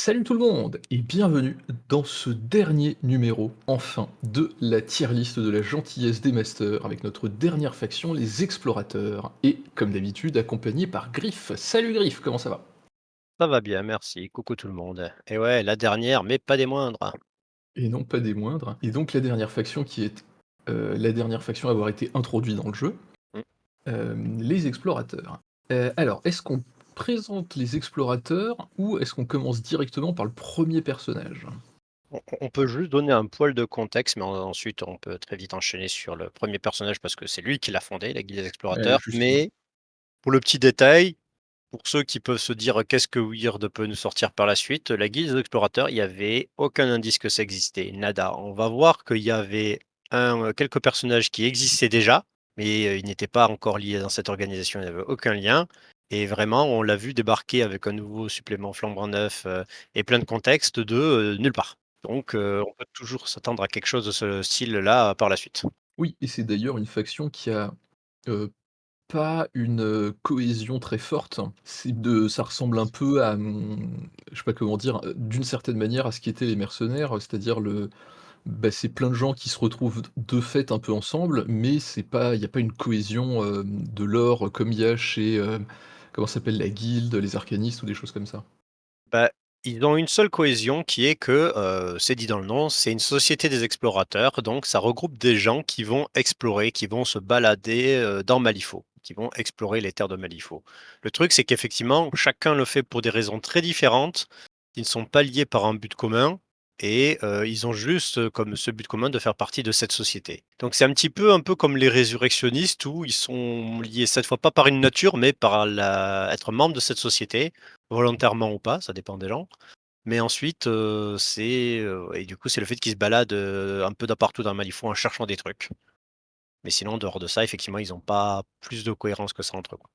Salut tout le monde et bienvenue dans ce dernier numéro, enfin, de la tier list de la gentillesse des masters avec notre dernière faction, les explorateurs, et comme d'habitude accompagné par Griff. Salut Griff, comment ça va? Ça va bien, merci. Coucou tout le monde. Et ouais, la dernière, mais pas des moindres. Et non pas des moindres, et donc la dernière faction qui est la dernière faction à avoir été introduite dans le jeu, Mm. les explorateurs. Alors, est-ce qu'on présente les explorateurs ou est-ce qu'on commence directement par le premier personnage? On peut juste donner un poil de contexte, mais ensuite on peut très vite enchaîner sur le premier personnage parce que c'est lui qui l'a fondé, la Guilde des Explorateurs. Justement. Mais pour le petit détail, pour ceux qui peuvent se dire qu'est-ce que Weird peut nous sortir par la suite, la Guilde des Explorateurs, il n'y avait aucun indice que ça existait, nada. On va voir qu'il y avait quelques personnages qui existaient déjà, mais ils n'étaient pas encore liés dans cette organisation, il n'y avait aucun lien. Et vraiment, on l'a vu débarquer avec un nouveau supplément flambant neuf et plein de contexte de nulle part. Donc, on peut toujours s'attendre à quelque chose de ce style-là par la suite. Oui, et c'est d'ailleurs une faction qui a, heu, pas une, cohésion très forte. Ça ressemble un peu à, je sais pas comment dire, d'une certaine manière à ce qu'étaient les mercenaires, c'est-à-dire c'est plein de gens qui se retrouvent de fait un peu ensemble, mais il y a pas une cohésion, de lore comme il y a chez, comment ça s'appelle? La guilde, les arcanistes ou des choses comme ça. Bah, ils ont une seule cohésion qui est que, c'est dit dans le nom, c'est une société des explorateurs, donc ça regroupe des gens qui vont explorer, qui vont se balader, dans Malifaux, qui vont explorer les terres de Malifaux. Le truc, c'est qu'effectivement, chacun le fait pour des raisons très différentes, qui ne sont pas liés par un but commun et ils ont juste, comme ce but commun de faire partie de cette société. Donc c'est un peu comme les résurrectionnistes où ils sont liés cette fois pas par une nature, mais par la être membre de cette société. Volontairement ou pas, ça dépend des gens. Mais ensuite, et du coup, c'est le fait qu'ils se baladent, un peu partout dans Malifaux en cherchant des trucs. Mais sinon, en dehors de ça, effectivement, ils ont pas plus de cohérence que ça entre eux, quoi.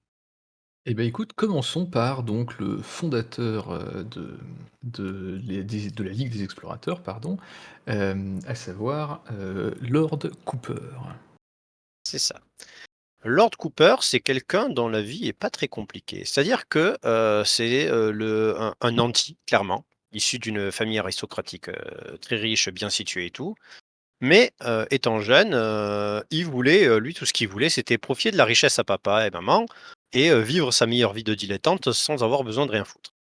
Eh ben écoute, commençons par donc le fondateur, de la Ligue des Explorateurs, pardon, à savoir, Lord Cooper. C'est ça. Lord Cooper, c'est quelqu'un dont la vie est pas très compliquée. C'est-à-dire que, c'est, un nanti, clairement, issu d'une famille aristocratique, très riche, bien située et tout. Mais, étant jeune, il voulait, lui, tout ce qu'il voulait, c'était profiter de la richesse à papa et maman et vivre sa meilleure vie de dilettante sans avoir besoin de rien foutre.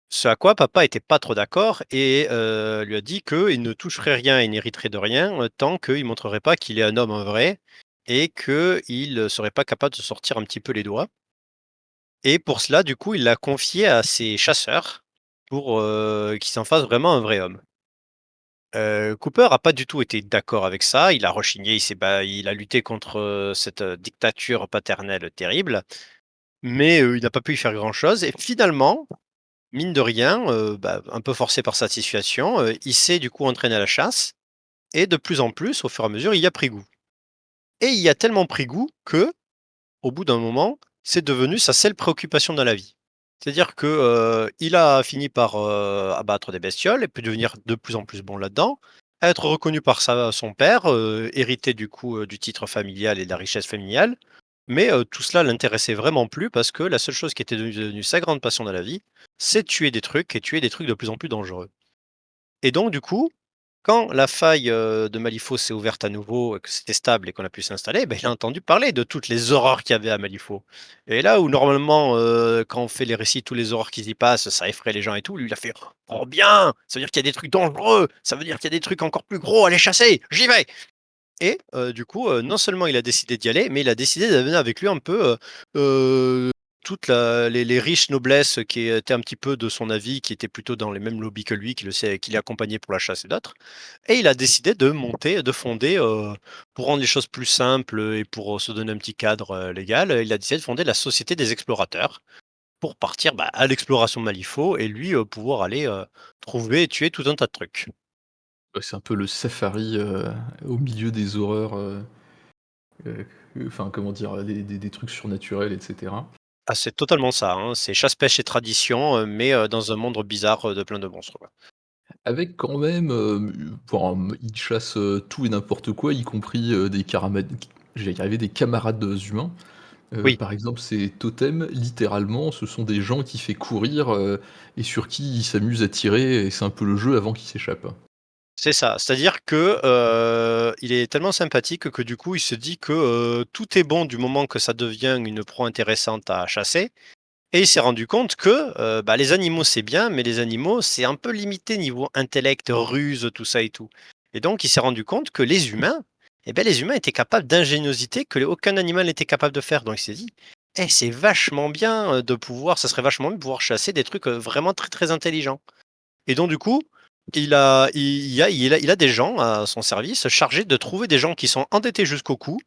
Ce à quoi papa était pas trop d'accord et lui a dit qu'il ne toucherait rien et n'hériterait de rien, tant qu'il montrerait pas qu'il est un homme en vrai et qu'il, serait pas capable de sortir un petit peu les doigts et pour cela, du coup, il l'a confié à ses chasseurs pour, qu'il s'en fasse vraiment un vrai homme. Cooper a pas du tout été d'accord avec ça. Il a rechigné, il a lutté contre, cette, dictature paternelle terrible, mais il n'a pas pu y faire grand-chose et finalement, mine de rien, un peu forcé par sa situation, il s'est du coup entraîné à la chasse et de plus en plus, au fur et à mesure, il y a pris goût et il y a tellement pris goût que, au bout d'un moment, c'est devenu sa seule préoccupation dans la vie. C'est-à-dire que, il a fini par, abattre des bestioles et puis devenir de plus en plus bon là-dedans, être reconnu par son père, hériter du coup, du titre familial et de la richesse familiale. Mais, tout cela l'intéressait vraiment plus parce que la seule chose qui était devenue sa grande passion dans la vie, c'est tuer des trucs et tuer des trucs de plus en plus dangereux. Et donc du coup, quand la faille, de Malifaux s'est ouverte à nouveau et que c'était stable et qu'on a pu s'installer, il a entendu parler de toutes les horreurs qu'il y avait à Malifaux. Et là où normalement, quand on fait les récits, tous les horreurs qui y passent, ça effraie les gens et tout, lui il a fait: «Trop bien! Ça veut dire qu'il y a des trucs dangereux, ça veut dire qu'il y a des trucs encore plus gros à aller chasser, j'y vais!» Et du coup, non seulement il a décidé d'y aller, mais il a décidé d'amener avec lui un peu, heu, toute la les riches noblesses qui étaient un petit peu de son avis, qui étaient plutôt dans les mêmes lobbies que lui, qui l'accompagnaient pour la chasse et d'autres. Et il a décidé de fonder, pour rendre les choses plus simples, et pour, se donner un petit cadre, légal, il a décidé de fonder la Société des Explorateurs pour partir, à l'exploration de Malifaux et lui, pouvoir aller, trouver et tuer tout un tas de trucs. C'est un peu le safari, au milieu des horreurs, heu, enfin comment dire? Des trucs surnaturels et cetera. Ah, c'est totalement ça, hein, c'est chasse, pêche et tradition, mais dans un monde bizarre, de plein de monstres, quoi. Avec quand même, ils chassent, tout et n'importe quoi, y compris, des camarades humains. Oui. Par exemple, ces totems, littéralement, ce sont des gens qui fait courir, et sur qui il s'amuse à tirer et c'est un peu le jeu avant qu'ils s'échappent. C'est ça, c'est-à-dire que, il est tellement sympathique que du coup, il se dit que, tout est bon du moment que ça devient une proie intéressante à chasser et il s'est rendu compte que, bah, les animaux c'est bien, mais les animaux c'est un peu limité niveau intellect, ruse, tout ça et tout et donc il s'est rendu compte que les humains, eh beh, les humains étaient capables d'ingéniosité que aucun animal n'était capable de faire donc il s'est dit: «Eh, c'est vachement bien, de pouvoir ça serait vachement bien de pouvoir chasser des trucs, vraiment très, très intelligents». Et donc du coup, il a des gens à son service chargés de trouver des gens qui sont endettés jusqu'au cou,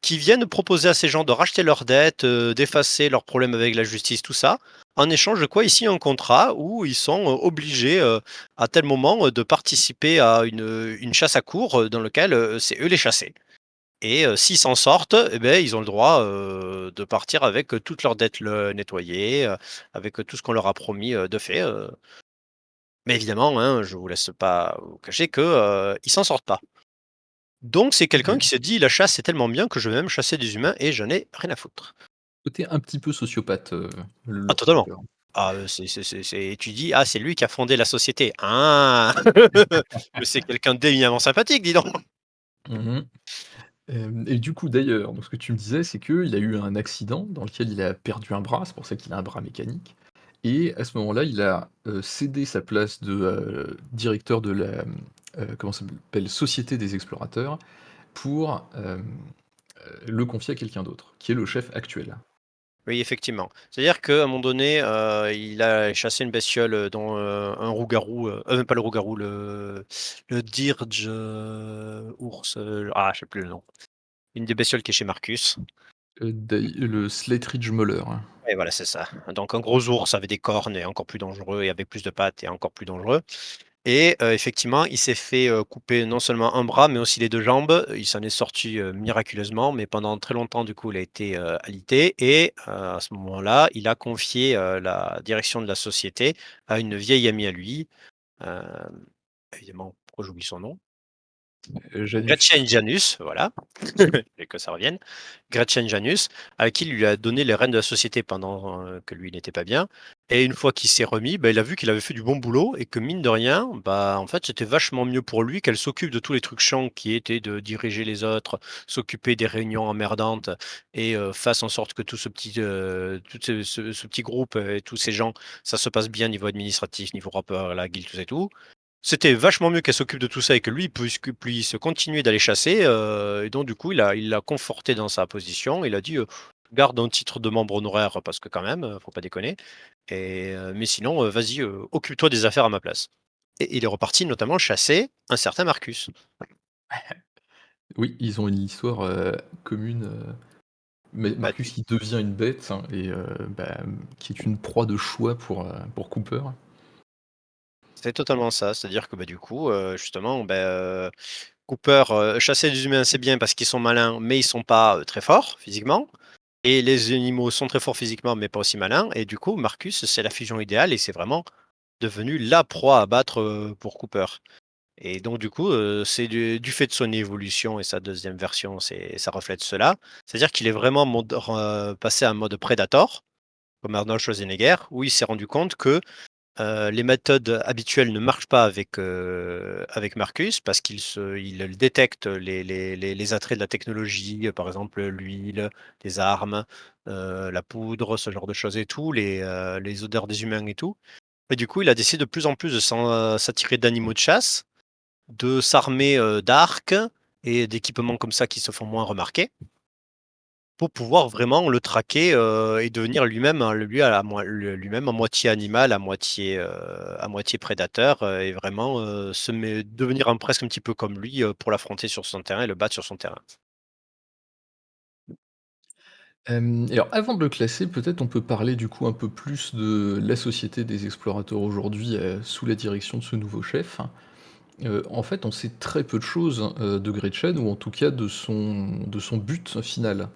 qui viennent proposer à ces gens de racheter leurs dettes, d'effacer leurs problèmes avec la justice, tout ça. En échange de quoi, ils signent un contrat où ils sont, obligés, à tel moment, de participer à une chasse à courre, dans lequel, c'est eux les chassés et s'ils s'en sortent et beh, ils ont le droit, de partir avec, toutes leurs dettes le nettoyées, avec, tout ce qu'on leur a promis, de fait, mais évidemment, hein, je vous laisse pas vous cacher que, ils s'en sortent pas. Donc c'est quelqu'un qui Ouais. s'est dit: «La chasse, c'est tellement bien que je vais même chasser des humains et j'en ai rien à foutre». Côté un petit peu sociopathe, Ah Lord totalement. Cooper. Ah, c'est tu dis: «Ah, c'est lui qui a fondé la société». Ah! Mais c'est quelqu'un d'éminemment sympathique, dis donc! Mmh. Et du coup, d'ailleurs, donc ce que tu me disais, c'est qu'il a eu un accident dans lequel il a perdu un bras, c'est pour ça qu'il a un bras mécanique et à ce moment-là, il a, cédé sa place de, directeur de la, comment ça s'appelle? Société des explorateurs pour, le confier à quelqu'un d'autre, qui est le chef actuel. Oui, effectivement. C'est-à-dire qu'à un moment donné, il a chassé une bestiole, dont, un rouge-garou, pas le rouge-garou, le dirge, ours, je sais plus le nom. Une des bestioles qui est chez Marcus. Le Slatteridge Mauler. Et voilà, c'est ça. Donc un gros ours avec des cornes et encore plus dangereux et avec plus de pattes et encore plus dangereux et effectivement, il s'est fait, couper non seulement un bras, mais aussi les 2 jambes. Il s'en est sorti, miraculeusement, mais pendant très longtemps, du coup, il a été, alité et à ce moment-là, il a confié, la direction de la société à une vieille amie à lui, hem, évidemment, pourquoi j'oublie son nom? Janus. Gretchen Janus, voilà, et que ça revienne. Gretchen Janus, à qui il lui a donné les rênes de la société pendant, que lui n'était pas bien et une fois qu'il s'est remis, bah, il a vu qu'il avait fait du bon boulot et que mine de rien, bah, en fait, c'était vachement mieux pour lui qu'elle s'occupe de tous les trucs chiants qui étaient de diriger les autres, s'occuper des réunions emmerdantes et fasse en sorte que tout ce petit groupe, et tous ces gens, ça se passe bien niveau administratif, niveau rapport à la guilde, tout ça et tout. C'était vachement mieux qu'elle s'occupe de tout ça et que lui puisse continuer d'aller chasser, et donc du coup, il l'a conforté dans sa position. Il a dit, «Garde un titre de membre honoraire parce que quand même, faut pas déconner et mais sinon, vas-y, occupe-toi des affaires à ma place» et il est reparti notamment chasser un certain Marcus. Oui, ils ont une histoire, commune, mais Bah, Marcus qui devient une bête hein, et qui est une proie de choix pour Cooper. c'est totalement ça. C'est-à-dire que, bah, du coup, justement, Cooper, chasser des humains, c'est bien parce qu'ils sont malins, mais ils sont pas, très forts physiquement. Et les animaux sont très forts physiquement, mais pas aussi malins et du coup, Marcus, c'est la fusion idéale et c'est vraiment devenu la proie à battre, pour Cooper et donc du coup, c'est du fait de son évolution et sa deuxième version, ça reflète cela. C'est-à-dire qu'il est vraiment passé en mode Predator, comme Arnold Schwarzenegger, où il s'est rendu compte que les méthodes habituelles ne marchent pas avec Marcus parce il détecte les attraits de la technologie, par exemple, l'huile, les armes, la poudre, ce genre de choses et tout, les odeurs des humains et tout et du coup, il a décidé de plus en plus de s'attirer d'animaux de chasse, de s'armer, d'arcs et d'équipements comme ça qui se font moins remarquer. Pour pouvoir vraiment le traquer, et devenir lui-même, lui à la moi le lui-même à moitié animal, à moitié prédateur, et vraiment, devenir presque un petit peu comme lui, pour l'affronter sur son terrain et le battre sur son terrain. Et alors avant de le classer, peut-être on peut parler du coup un peu plus de la société des explorateurs aujourd'hui, sous la direction de ce nouveau chef. En fait, on sait très peu de choses, de Gretchen ou en tout cas de son but final.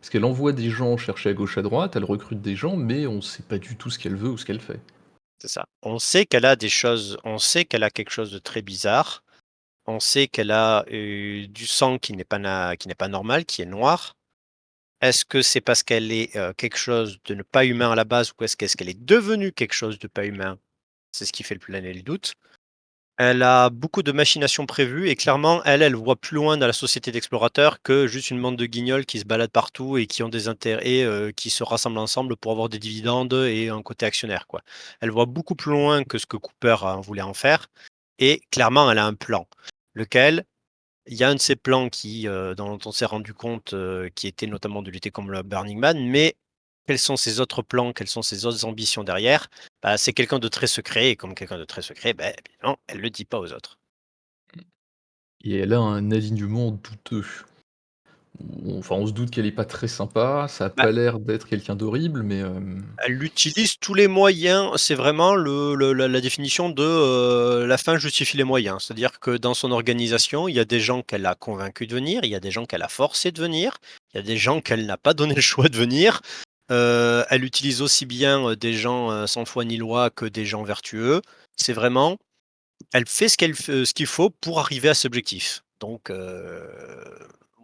Parce qu'elle envoie des gens chercher à gauche à droite, elle recrute des gens, mais on sait pas du tout ce qu'elle veut ou ce qu'elle fait. C'est ça. On sait qu'elle a quelque chose de très bizarre. On sait qu'elle a, du sang qui n'est pas normal, qui est noir. Est-ce que c'est parce qu'elle est, quelque chose de ne pas humain à la base ou est-ce qu'elle est devenue quelque chose de pas humain? C'est ce qui fait le planer le doute. Elle a beaucoup de machinations prévues et clairement, elle voit plus loin dans la société d'explorateurs que juste une bande de guignols qui se baladent partout et qui ont des intérêts, qui se rassemblent ensemble pour avoir des dividendes et un côté actionnaire, quoi. Elle voit beaucoup plus loin que ce que Cooper voulait en faire et clairement, elle a un plan. Lequel? Il y a un de ces plans qui, dont on s'est rendu compte, qui était notamment de lutter contre le Burning Man, mais quels sont ses autres plans? Quelles sont ses autres ambitions derrière? Bah, c'est quelqu'un de très secret et comme quelqu'un de très secret, beh, évidemment, elle le dit pas aux autres. Et elle a un alignement douteux. Enfin, on se doute qu'elle est pas très sympa, ça a Bah, pas l'air d'être quelqu'un d'horrible, mais elle utilise tous les moyens, c'est vraiment le la définition de, la fin justifie les moyens. C'est-à-dire que dans son organisation, il y a des gens qu'elle a convaincus de venir, il y a des gens qu'elle a forcés de venir, il y a des gens qu'elle n'a pas donné le choix de venir. Elle utilise aussi bien, des gens, sans foi ni loi que des gens vertueux. C'est vraiment elle fait ce qu'il faut pour arriver à cet objectif. Donc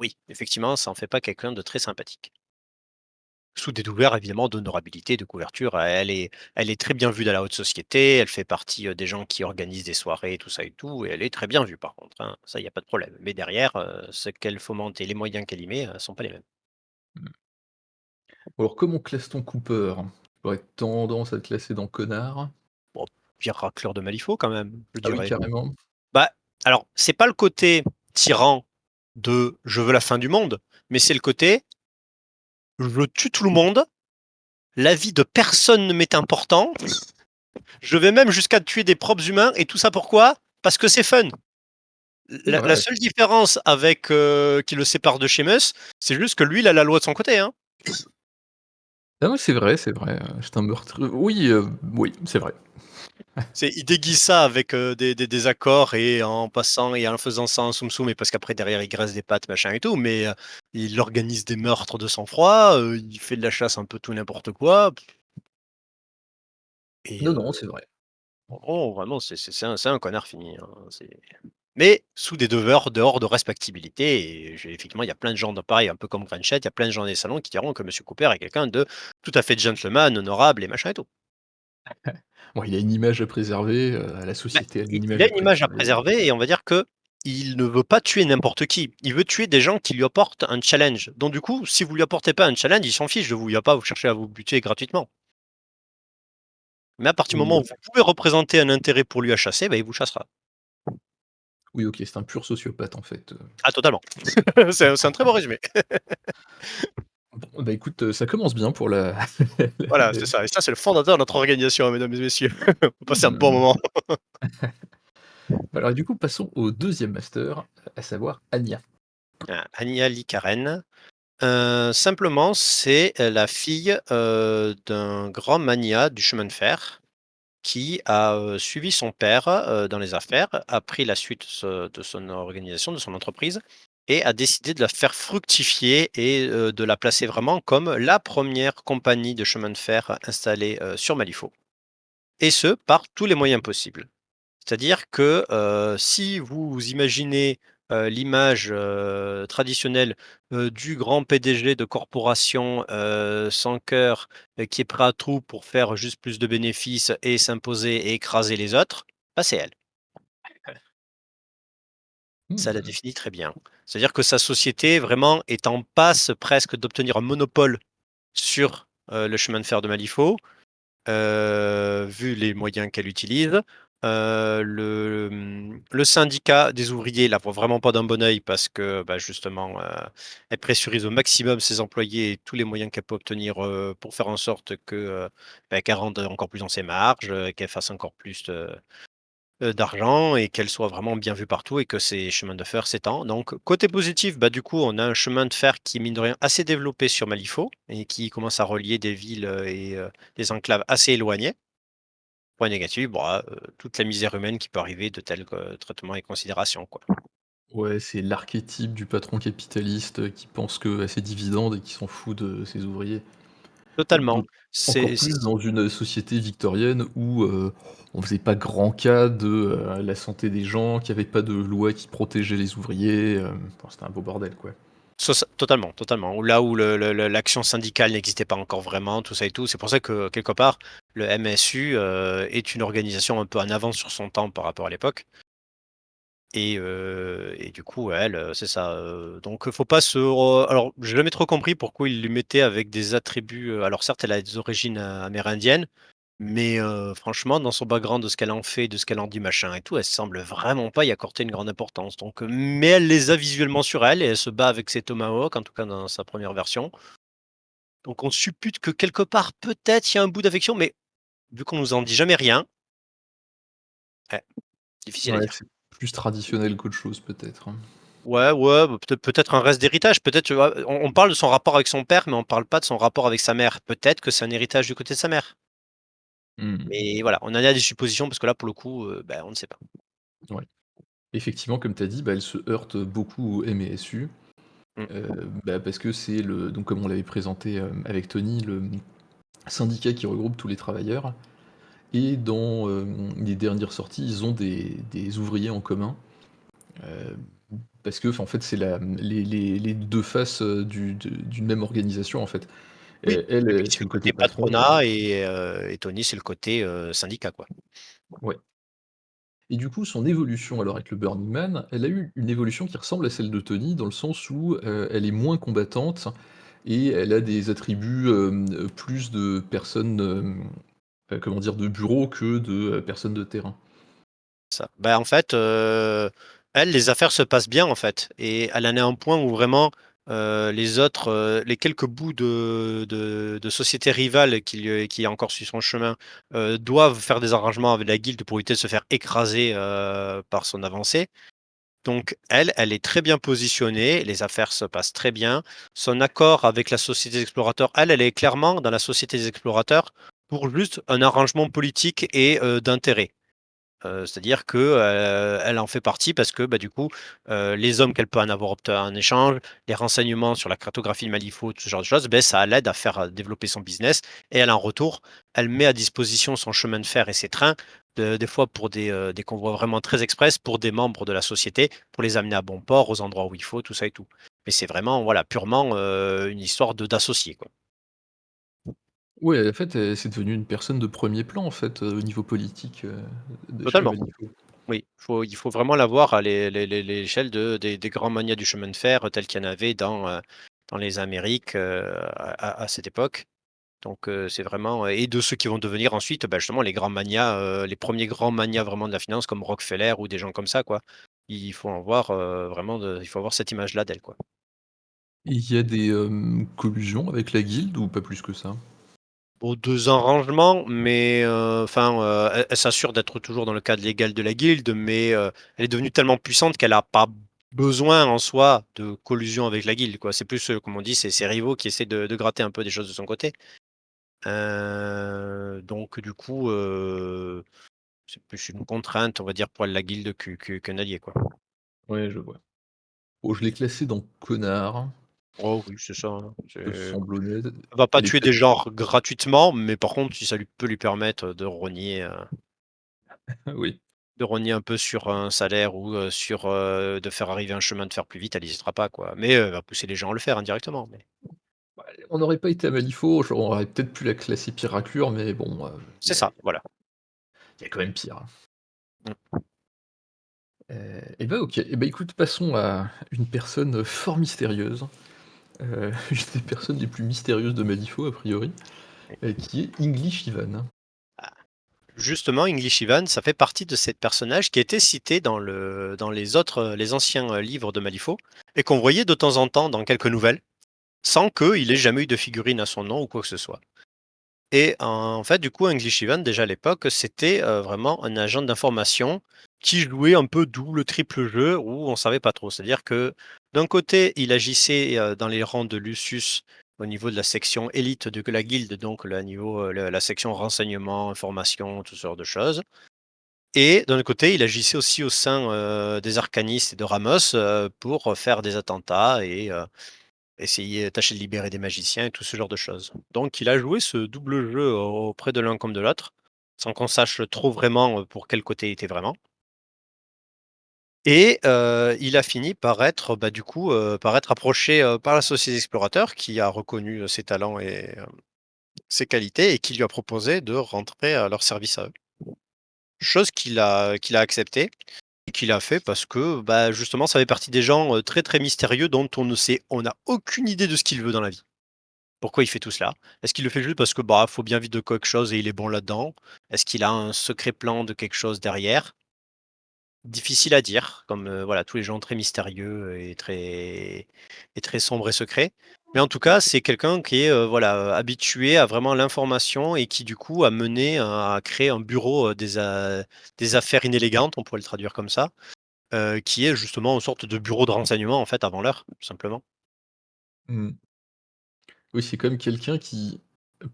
oui, effectivement, ça en fait pas quelqu'un de très sympathique. Sous des doubleurs évidemment d'honorabilité, de couverture, elle est très bien vue dans la haute société, elle fait partie, des gens qui organisent des soirées, tout ça et tout et elle est très bien vue par contre, hein, ça il y a pas de problème. Mais derrière, ce qu'elle fomente et les moyens qu'elle y met, sont pas les mêmes. alors comment classe-t-on Cooper? J'aurais tendance à le classer dans connard. Bon, pire racleur de Malifaux quand même, je Ah oui, dirais. carrément. Bah, alors c'est pas le côté tyran de: «Je veux la fin du monde», mais c'est le côté: «Je tue tout le monde, la vie de personne ne m'est important, je vais même jusqu'à tuer des propres humains et tout ça pourquoi? Parce que c'est fun». C'est La vrai. seule différence avec, qui le sépare de Sheamus, c'est juste que lui, il a la loi de son côté, hein. Ah ouais, c'est vrai, c'est un meurtre oui, oui, c'est vrai. C'est il déguise ça avec, des accords et en passant et en faisant ça en soum soum et parce qu'après derrière il graisse des pattes machin et tout, mais, il organise des meurtres de sang-froid, il fait de la chasse un peu tout n'importe quoi et Non, non, c'est vrai. oh vraiment c'est un connard fini, hein, c'est mais sous des dehors de respectabilité et j'ai effectivement il y a plein de gens de pareil, un peu comme Grandchat, il y a plein de gens dans les salons qui diront que monsieur Cooper est quelqu'un de tout à fait gentleman, honorable et machin et tout. Bon, il a une image à préserver, la Bah, société a une il image a à une image à préserver. préserver et on va dire que il ne veut pas tuer n'importe qui. Il veut tuer des gens qui lui apportent un challenge. Donc du coup, si vous lui apportez pas un challenge, il s'en fiche de vous. Il va pas vous chercher à vous buter gratuitement. Mais à partir du Oui, moment où vous pouvez représenter un intérêt pour lui à chasser, bah, il vous chassera. oui, OK, c'est un pur sociopathe, en fait. Ah totalement. C'est un très bon résumé. Bon, bah, écoute, ça commence bien pour la Voilà, la c'est ça et ça, c'est le fondateur de notre organisation, hein, mesdames et messieurs. On va passer un bon mmh. moment. Alors du coup, passons au deuxième master, à savoir Anya. Anya Lee Karen, simplement, c'est, la fille, d'un grand magnat du chemin de fer qui a, suivi son père, dans les affaires, a pris la suite de son organisation, de son entreprise et a décidé de la faire fructifier et de la placer vraiment comme la première compagnie de chemin de fer installée, sur Malifaux et ce, par tous les moyens possibles. C'est-à-dire que, si vous imaginez, l'image, traditionnelle, du grand PDG de corporation, sans cœur, qui est prêt à tout pour faire juste plus de bénéfices et s'imposer et écraser les autres, bah, c'est elle. Ça la Mmh. définit très bien. C'est-à-dire que sa société vraiment est en passe presque d'obtenir un monopole sur, le chemin de fer de Malifaux. Vu les moyens qu'elle utilise, le syndicat des ouvriers la voit vraiment pas d'un bon œil parce que, bah, justement, elle pressurise au maximum ses employés et tous les moyens qu'elle peut obtenir, pour faire en sorte que, bah, qu'elle rentre encore plus dans ses marges, qu'elle fasse encore plus d'argent et qu'elle soit vraiment bien vue partout et que ses chemins de fer s'étendent. Donc côté positif, bah, du coup, on a un chemin de fer qui, mine de rien, assez développé sur Malifaux et qui commence à relier des villes, et des enclaves assez éloignées. Point négatif, bah, toute la misère humaine qui peut arriver de tels, traitements et considérations, quoi. Ouais, c'est l'archétype du patron capitaliste, qui pense qu'à ses dividendes et qui s'en fout de ses ouvriers. Totalement. Donc encore C'est plus dans une société victorienne où, on faisait pas grand cas de, la santé des gens, qu'il y avait pas de loi qui protégeait les ouvriers, enfin c'était un beau bordel, quoi. Totalement, totalement. Ou là où l'action syndicale n'existait pas encore vraiment, tout ça et tout. C'est pour ça que, quelque part, le MSU, est une organisation un peu en avance sur son temps par rapport à l'époque et du coup, elle, c'est ça, donc faut pas se re alors j'ai jamais trop compris pourquoi ils lui mettaient avec des attributs, alors certes, elle a des origines, amérindiennes, mais franchement, dans son background de ce qu'elle en fait, de ce qu'elle en dit, machin et tout, elle semble vraiment pas y accorder une grande importance donc mais elle les a visuellement sur elle et elle se bat avec ses tomahawks, en tout cas dans sa première version. Donc on suppute que quelque part, peut-être, il y a un bout d'affection, mais vu qu'on nous en dit jamais rien, ouais, difficile à Ouais, dire. c'est plus traditionnel qu'autre chose peut-être, hein. Ouais, ouais, bah, peut-être un reste d'héritage, peut-être, tu vois? On parle de son rapport avec son père, mais on parle pas de son rapport avec sa mère. Peut-être que c'est un héritage du côté de sa mère. Mmh. Mais voilà, on en a des suppositions parce que là, pour le coup, bah, on ne sait pas. Ouais. Effectivement, comme tu as dit, bah, elle se heurte beaucoup au MSU, Mmh. parce que c'est le donc comme on l'avait présenté, avec Tony, le syndicat qui regroupe tous les travailleurs et dans, les dernières sorties, ils ont des ouvriers en commun, heu, parce que, enfin, en fait, c'est les 2 faces, d'une même organisation, en fait. Oui, Elle, oui, oui, c'est c'est le le côté côté patron, patronat et Tony, c'est le côté, syndicat, quoi. ouais. Et du coup, son évolution alors avec le Burning Man, elle a eu une évolution qui ressemble à celle de Tony dans le sens où, elle est moins combattante et elle a des attributs, plus de personnes, comment dire? De bureau que de, personnes de terrain. Ça. Bah, en fait, elle, les affaires se passent bien, en fait et elle en est à un point où vraiment, les autres, les quelques bouts de sociétés rivales qui a encore sur son chemin, doivent faire des arrangements avec la guilde pour éviter de se faire écraser, par son avancée. Donc elle, elle est très bien positionnée, les affaires se passent très bien. Son accord avec la Société des explorateurs, elle est clairement dans la Société des explorateurs pour juste un arrangement politique et d'intérêt. C'est-à-dire que, elle en fait partie parce que, bah, du coup, les hommes qu'elle peut en avoir en échange, les renseignements sur la cartographie de Malifaux, tout ce genre de choses, beh, ça l'aide à faire, développer son business et elle, en retour, elle met à disposition son chemin de fer et ses trains, des fois pour des convois vraiment très express, pour des membres de la société, pour les amener à bon port, aux endroits où il faut, tout ça et tout. Mais c'est vraiment, voilà, purement, une histoire de d'associés, quoi. Ouais, en fait, c'est devenu une personne de premier plan, en fait, au niveau politique, de chez les Totalement. Malifaux. Oui, il faut vraiment la voir à l'échelle des grands magnats du chemin de fer, tels qu'il y en avait dans les Amériques, à cette époque. Donc c'est vraiment et de ceux qui vont devenir ensuite, bah, justement les grands magnats, les premiers grands magnats vraiment de la finance comme Rockefeller ou des gens comme ça, quoi. Il faut en voir, vraiment il faut avoir cette image-là d'elle, quoi. Et il y a des, collusions avec la guilde ou pas plus que ça? Aux 2 arrangements, mais enfin, elle s'assure d'être toujours dans le cadre légal de la guilde, mais elle est devenue tellement puissante qu'elle a pas besoin en soi de collusion avec la guilde, quoi. C'est plus, comme on dit, c'est ses rivaux qui essaient de gratter un peu des choses de son côté. Donc du coup, c'est plus une contrainte, on va dire, pour elle, la guilde qu'un allié, quoi. Ouais, je vois. Bon, je l'ai classée dans connard, Oh oui, c'est ça, hein, ça c'est semble honnête. elle va pas Elle est tuer des peut-être gens gratuitement, mais par contre, si ça peut lui permettre oui. de rogner un peu sur un salaire ou, sur, de faire arriver un chemin de fer plus vite, elle hésitera pas, quoi. Mais, elle va pousser les gens à le faire indirectement, mais Bah, on n'aurait pas été à Malifaux, on aurait peut-être pu la classer pire raclure, mais bon, c'est ça, voilà. il y a quand même pire. Mmh. Et bah, OK. Et bah, écoute, passons à une personne, fort mystérieuse, une des personnes les plus mystérieuses de Malifaux a priori, qui est English Ivan. Ah, justement, English Ivan, ça fait partie de ces personnages qui étaient cités dans les autres, les anciens, livres de Malifaux et qu'on voyait de temps en temps dans quelques nouvelles, sans qu'il ait jamais eu de figurine à son nom ou quoi que ce soit. Et en fait, du coup, English Even, déjà à l'époque, c'était, vraiment un agent d'information qui jouait un peu double, triple jeu où on savait pas trop. C'est-à-dire que, d'un côté, il agissait, dans les rangs de Lucius au niveau de la section élite de la guilde, donc le niveau, la section renseignement, information, tout ce genre de choses. Et d'un autre côté, il agissait aussi au sein, des arcanistes et de Ramos, pour faire des attentats et essayer tâcher de libérer des magiciens et tout ce genre de choses. Donc il a joué ce double jeu auprès de l'un comme de l'autre, sans qu'on sache trop vraiment, pour quel côté il était vraiment. et il a fini par être, bah, du coup, par être approché, par la société Explorateur qui a reconnu, ses talents et ses qualités et qui lui a proposé de rentrer à leur service à eux. Chose qu'il a accepté et qu'il a fait parce que, bah, justement, ça fait partie des gens, très, très mystérieux dont on n'a aucune idée de ce qu'il veut dans la vie. Pourquoi il fait tout cela? Est-ce qu'il le fait juste parce que, bah, faut bien vite de quelque chose et il est bon là-dedans? Est-ce qu'il a un secret plan de quelque chose derrière? Difficile à dire, comme, voilà, tous les gens très mystérieux et très sombres et secrets. Mais en tout cas, c'est quelqu'un qui est, voilà, habitué à vraiment l'information et qui, du coup, a mené à créer un bureau, des affaires inélégantes, on pourrait le traduire comme ça, qui est justement une sorte de bureau de renseignement, en fait, avant l'heure, tout simplement. Mmh. Oui, c'est quand même quelqu'un qui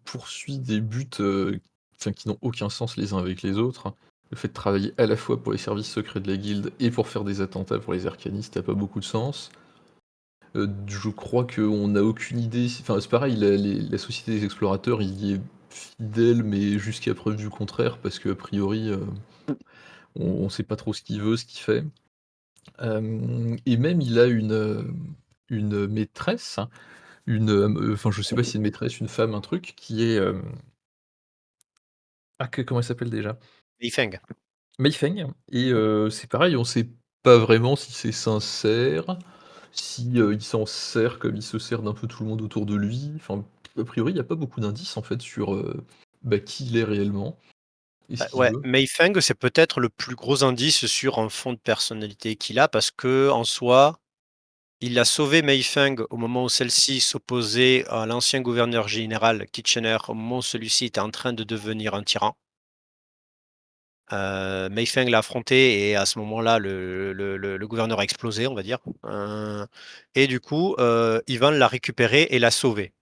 poursuit des buts, enfin, qui n'ont aucun sens les uns avec les autres. Le fait de travailler à la fois pour les services secrets de la guilde et pour faire des attentats pour les arcanistes a pas beaucoup de sens. Je crois qu'on n'a aucune idée si enfin, c'est pareil, la société des explorateurs, il y est fidèle, mais jusqu'à preuve du contraire, parce qu'a priori, on sait pas trop ce qu'il veut, ce qu'il fait. Et même il a une maîtresse, enfin, je sais pas si c'est une maîtresse, une femme, un truc, qui est, comment elle s'appelle déjà? Li Feng. Mei Feng et c'est pareil, on sait pas vraiment si c'est sincère, si, il s'en sert comme il se sert d'un peu tout le monde autour de lui. Enfin, a priori, il y a pas beaucoup d'indices, en fait, sur, bah, qui il est réellement et ce Bah, qu'il ouais, veut. Mei Feng, c'est peut-être le plus gros indice sur un fond de personnalité qu'il a parce que en soi, il a sauvé Mei Feng au moment où celle-ci s'opposait à l'ancien gouverneur général Kitchener, au moment où celui-ci était en train de devenir un tyran. Mei Feng l'a affronté et à ce moment-là, le gouverneur a explosé, on va dire, et du coup, Ivan l'a récupéré et l'a sauvé.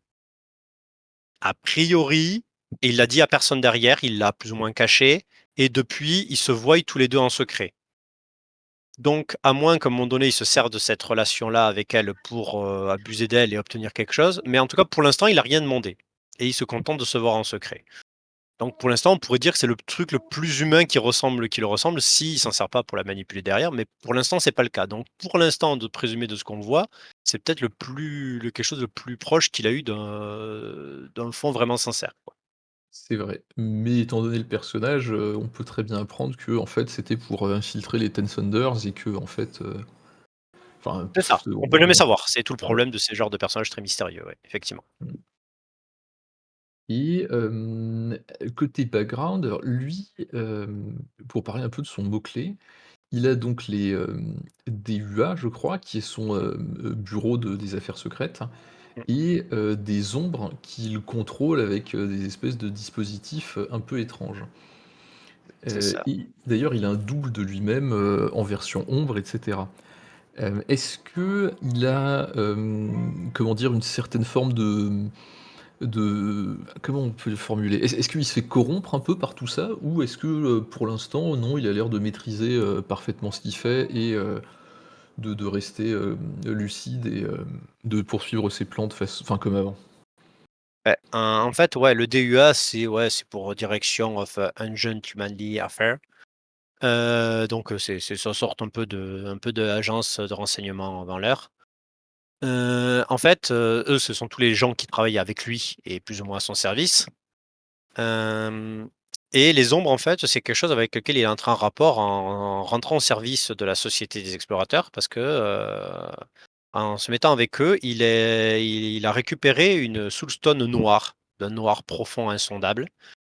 A priori, il l'a dit à personne derrière, il l'a plus ou moins caché et depuis, ils se voient tous les 2 en secret. Donc, à moins qu'à un moment donné, il se serve de cette relation-là avec elle pour, abuser d'elle et obtenir quelque chose, mais en tout cas, pour l'instant, il a rien demandé et il se contente de se voir en secret. Donc pour l'instant, on pourrait dire que c'est le truc le plus humain qui le ressemble s'il s'en sert pas pour la manipuler derrière, mais pour l'instant, c'est pas le cas. Donc pour l'instant, de présumer de ce qu'on voit, c'est peut-être le quelque chose de plus proche qu'il a eu d'un fond vraiment sincère, quoi. C'est vrai, mais étant donné le personnage, on peut très bien apprendre que en fait, c'était pour, infiltrer les Ten Thunders et que en fait, enfin, C'est ça, on peut jamais on savoir, c'est tout le voilà. problème de ces genres de personnages très mystérieux, ouais, effectivement. Mmh. Et côté background, alors lui, pour parler un peu de son mot-clé, il a donc les, DUA, je crois, qui est son, bureau des affaires secrètes Mmh, et des ombres qu'il contrôle avec, des espèces de dispositifs, un peu étranges. c'est ça. Et d'ailleurs, il a un double de lui-même, en version ombre et cetera. Est-ce qu'il a, comment dire? Une certaine forme de comment on peut le formuler? Est-ce qu'il se fait corrompre un peu par tout ça? Ou est-ce que, pour l'instant, non, il a l'air de maîtriser, parfaitement ce qu'il fait et de rester, lucide et de poursuivre ses plans de faç enfin, comme avant? En fait, ouais, le DUA, ouais, c'est pour Direction of, Ungentlemanly Affair. Donc, c'est ça sorte un peu de agence de renseignement avant l'heure. En fait, eux, ce sont tous les gens qui travaillent avec lui et plus ou moins à son service. Hem et les ombres, en fait, c'est quelque chose avec lequel il est entré en rapport en rentrant au service de la Société des Explorateurs parce que, en se mettant avec eux, il a récupéré une soulstone noire, d'un noir profond insondable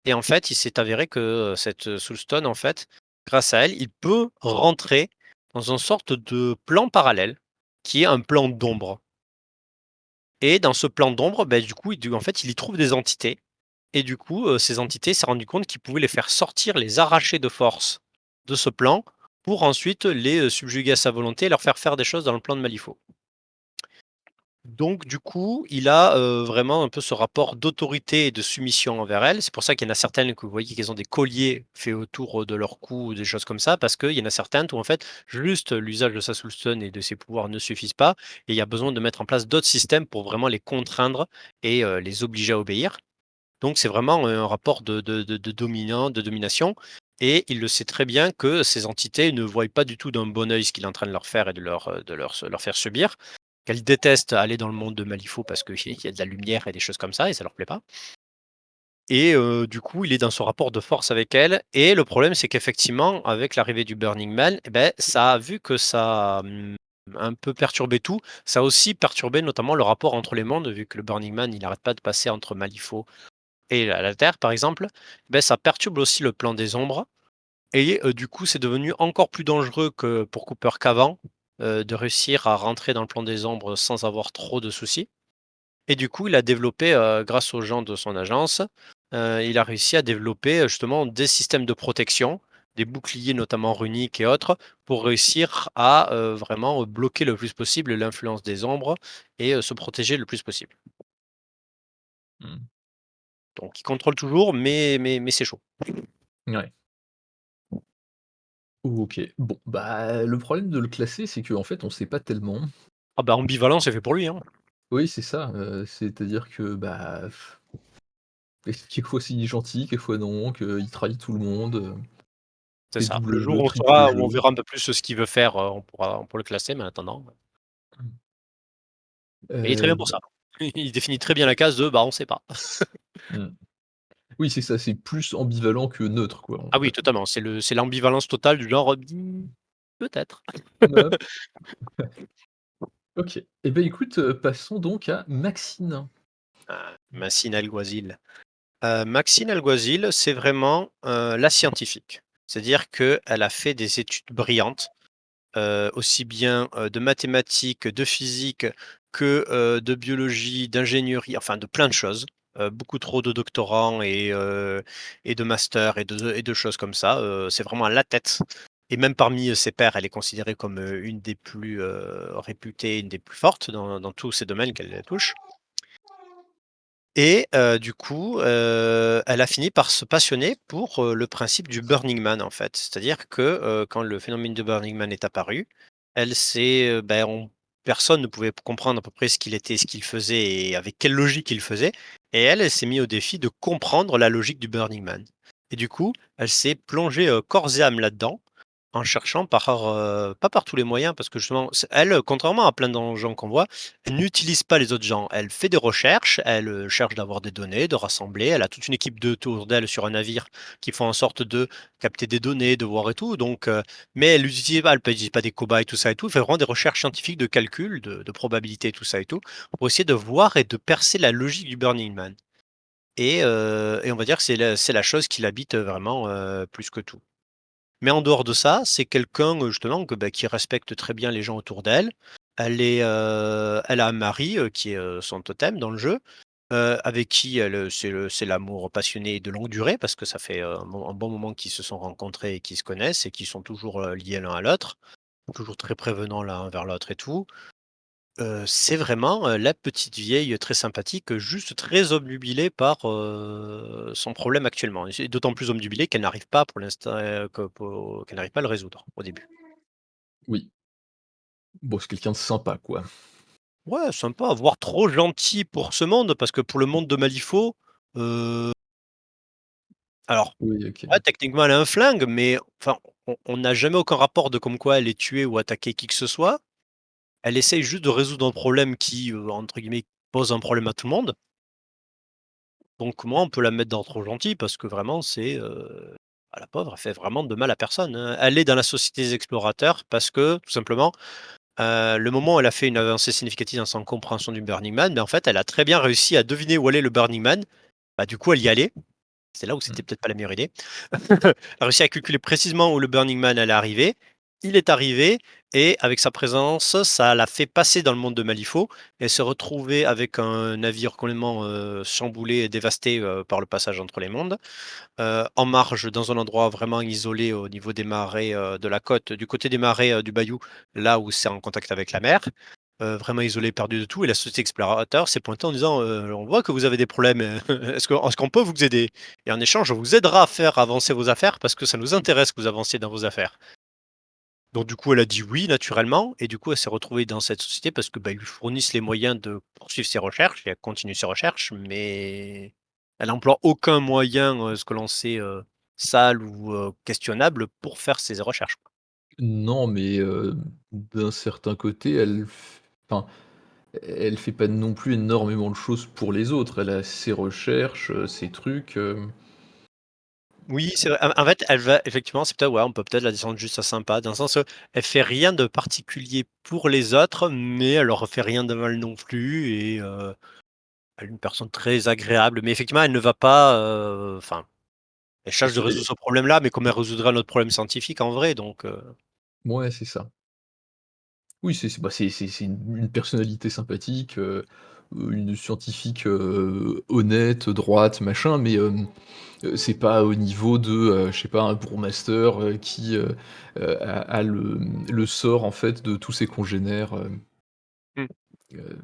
et en fait, il s'est avéré que, cette soulstone, en fait, grâce à elle, il peut rentrer dans une sorte de plan parallèle qui est un plan d'ombre. Et dans ce plan d'ombre, beh, du coup, en fait, il y trouve des entités et du coup, ces entités, s'est rendu compte qu'il pouvait les faire sortir, les arracher de force de ce plan pour ensuite les, subjuguer à sa volonté et leur faire des choses dans le plan de Malifaux. Donc du coup, il a, vraiment un peu ce rapport d'autorité et de soumission envers elle. C'est pour ça qu'il y en a certaines que vous voyez qu'elles ont des colliers faits autour, de leur cou ou des choses comme ça, parce qu'il y en a certaines où en fait, juste l'usage de sa soulstone et de ses pouvoirs ne suffisent pas et il y a besoin de mettre en place d'autres systèmes pour vraiment les contraindre et les obliger à obéir. Donc c'est vraiment un rapport de domination et il le sait très bien que ces entités ne voient pas du tout d'un bon œil ce qu'il est en train de leur faire et leur faire subir, qu'elles détestent aller dans le monde de Malifaux parce qu'il y a de la lumière et des choses comme ça et ça leur plaît pas. Et du coup, il est dans ce rapport de force avec elle et le problème, c'est qu'effectivement, avec l'arrivée du Burning Man et beh, ça a vu que ça a, un peu perturbé tout. Ça a aussi perturbé notamment le rapport entre les mondes, vu que le Burning Man, il arrête pas de passer entre Malifaux et la Terre, par exemple. Beh, ça perturbe aussi le plan des ombres et du coup, c'est devenu encore plus dangereux que pour Cooper qu'avant, de réussir à rentrer dans le plan des ombres sans avoir trop de soucis. Et du coup, il a développé, grâce aux gens de son agence, il a réussi à développer, justement des systèmes de protection, des boucliers notamment runiques et autres, pour réussir à, vraiment, bloquer le plus possible l'influence des ombres et se protéger le plus possible. Mmh. Donc il contrôle toujours, mais c'est chaud. Ouais. OK. Bon, bah, le problème de le classer, c'est qu'en fait, on sait pas tellement. Ah bah, ambivalent, c'est fait pour lui, hein. Oui, c'est ça, c'est-à-dire que, bah, quelquefois c'est gentil, quelquefois non, qu'il trahit tout le monde, C'est fait ça. Le jour double, où triple on jeu. verra un peu plus ce qu'il veut faire, on pourra le classer, mais en attendant, il est très bien pour Bah, ça. Il définit très bien la case de, bah, on sait pas. mmh. Oui, c'est ça, c'est plus ambivalent que neutre, quoi, en Ah oui, fait. totalement, c'est l'ambivalence totale du genre, peut-être. Hop, OK. Et ben, écoute, passons donc à Maxine. Maxine Alguazil. Maxine Alguazil, c'est vraiment, la scientifique. C'est-à-dire qu'elle a fait des études brillantes, aussi bien, de mathématiques, de physique que, de biologie, d'ingénierie, enfin de plein de choses. Beaucoup trop de doctorants et de masters et de choses comme ça, c'est vraiment à la tête et même parmi, ses pairs, elle est considérée comme, une des plus, réputées, une des plus fortes dans tous ces domaines qu'elle touche. Et du coup, elle a fini par se passionner pour, le principe du Burning Man, en fait. C'est-à-dire que, quand le phénomène de Burning Man est apparu, elle s'est, on personne ne pouvait comprendre à peu près ce qu'il était, ce qu'il faisait et avec quelle logique il faisait et elle s'est mis au défi de comprendre la logique du Burning Man et du coup, elle s'est plongée, corps et âme là-dedans en cherchant pas par tous les moyens parce que justement, elle, contrairement à plein de gens qu'on voit, elle n'utilise pas les autres gens. Elle fait des recherches, elle, cherche d'avoir des données, de rassembler. Elle a toute une équipe autour d'elle sur un navire qui font en sorte de capter des données, de voir et tout donc mais elle utilise pas, elle utilise pas des cobayes, tout ça et tout. Elle fait vraiment des recherches scientifiques de calcul, de probabilité, tout ça et tout, pour essayer de voir et de percer la logique du Burning Man et on va dire que c'est la chose qui l'habite, vraiment, plus que tout. Mais en dehors de ça, c'est quelqu'un, justement que, qui respecte très bien les gens autour d'elle. Elle a un mari, qui est, son totem dans le jeu, avec qui elle, c'est l'amour passionné de longue durée parce que ça fait, un bon moment qu'ils se sont rencontrés et qu'ils se connaissent et qu'ils sont toujours, liés l'un à l'autre, toujours très prévenants l'un envers l'autre et tout. C'est vraiment, la petite vieille très sympathique, juste très obnubilée par, son problème actuellement et c'est d'autant plus obnubilée qu'elle n'arrive pas pour l'instant, qu'elle n'arrive pas à le résoudre, au début. Oui. Bon, c'est quelqu'un de sympa, quoi. Ouais, sympa, voire trop gentil pour ce monde, parce que pour le monde de Malifaux, heu, alors, Oui, OK. ouais, techniquement, elle a un flingue, mais enfin, on n'a jamais aucun rapport de comme quoi elle est tuée ou attaqué qui que ce soit. Elle essaye juste de résoudre un problème qui, entre guillemets, «pose un problème à tout le monde». Donc moi, on peut la mettre dans trop gentil parce que vraiment c'est, la pauvre, elle fait vraiment de mal à personne, hein. Elle est dans la société des explorateurs parce que, tout simplement, le moment où elle a fait une avancée significative dans son compréhension du Burning Man, mais en fait, elle a très bien réussi à deviner où allait le Burning Man. Bah, du coup, elle y allait. C'est là où c'était Mmh. peut-être pas la meilleure idée. Elle a réussi à calculer précisément où le Burning Man allait arriver. Il est arrivé et avec sa présence, ça l'a fait passer dans le monde de Malifaux et se retrouver avec un navire complètement, chamboulé et dévasté, par le passage entre les mondes, en marge dans un endroit vraiment isolé au niveau des marais, de la côte, du côté des marais, du bayou, là où c'est en contact avec la mer. Vraiment isolé, perdu de tout et la société explorateur s'est pointée en disant: «On voit que vous avez des problèmes, est-ce qu'on peut vous aider? Et en échange, on vous aidera à faire avancer vos affaires parce que ça nous intéresse que vous avanciez dans vos affaires». Donc du coup, elle a dit oui naturellement et du coup, elle s'est retrouvée dans cette société parce que, ils lui fournissent les moyens de poursuivre ses recherches et elle continue ses recherches, mais elle emploie aucun moyen, ce que l'on sait, sale ou questionnable pour faire ses recherches, quoi. Non, mais d'un certain côté, enfin, elle fait pas non plus énormément de choses pour les autres. Elle a ses recherches, ses trucs, Oui, c'est vrai. En fait, elle va effectivement, c'est peut-être ouais, on peut peut-être la descendre juste à sympa, dans le sens où elle fait rien de particulier pour les autres, mais elle leur fait rien de mal non plus et elle est une personne très agréable. Mais effectivement, elle ne va pas, enfin, elle cherche de résoudre c'est ce problème-là, mais comme elle résoudrait un autre problème scientifique en vrai, donc ouais, c'est ça. Oui, bah, c'est une personnalité sympathique, une scientifique, honnête, droite, machin, mais c'est pas au niveau de, je sais pas, un bourgmestre, qui, a le sort, en fait, de tous ses congénères, mmh. heu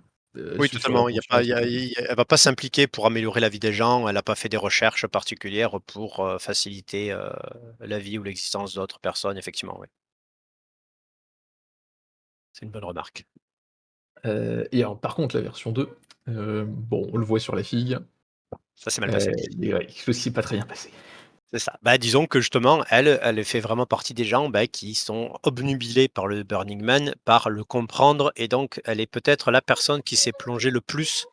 Oui, sur leur totalement. Il y a pas conscience il y et a tout. il y a elle va pas s'impliquer pour améliorer la vie des gens, elle a pas fait des recherches particulières pour, faciliter, la vie ou l'existence d'autres personnes, effectivement, oui. C'est une bonne remarque. Et alors par contre la version 2, bon, on le voit sur la fille, Ça s'est mal passé. il est ouais, quelque chose qui s'est pas très bien passé. C'est ça. Bah, disons que justement, elle fait vraiment partie des gens, bah, qui sont obnubilés par le Burning Man, par le comprendre et donc elle est peut-être la personne qui s'est plongée le plus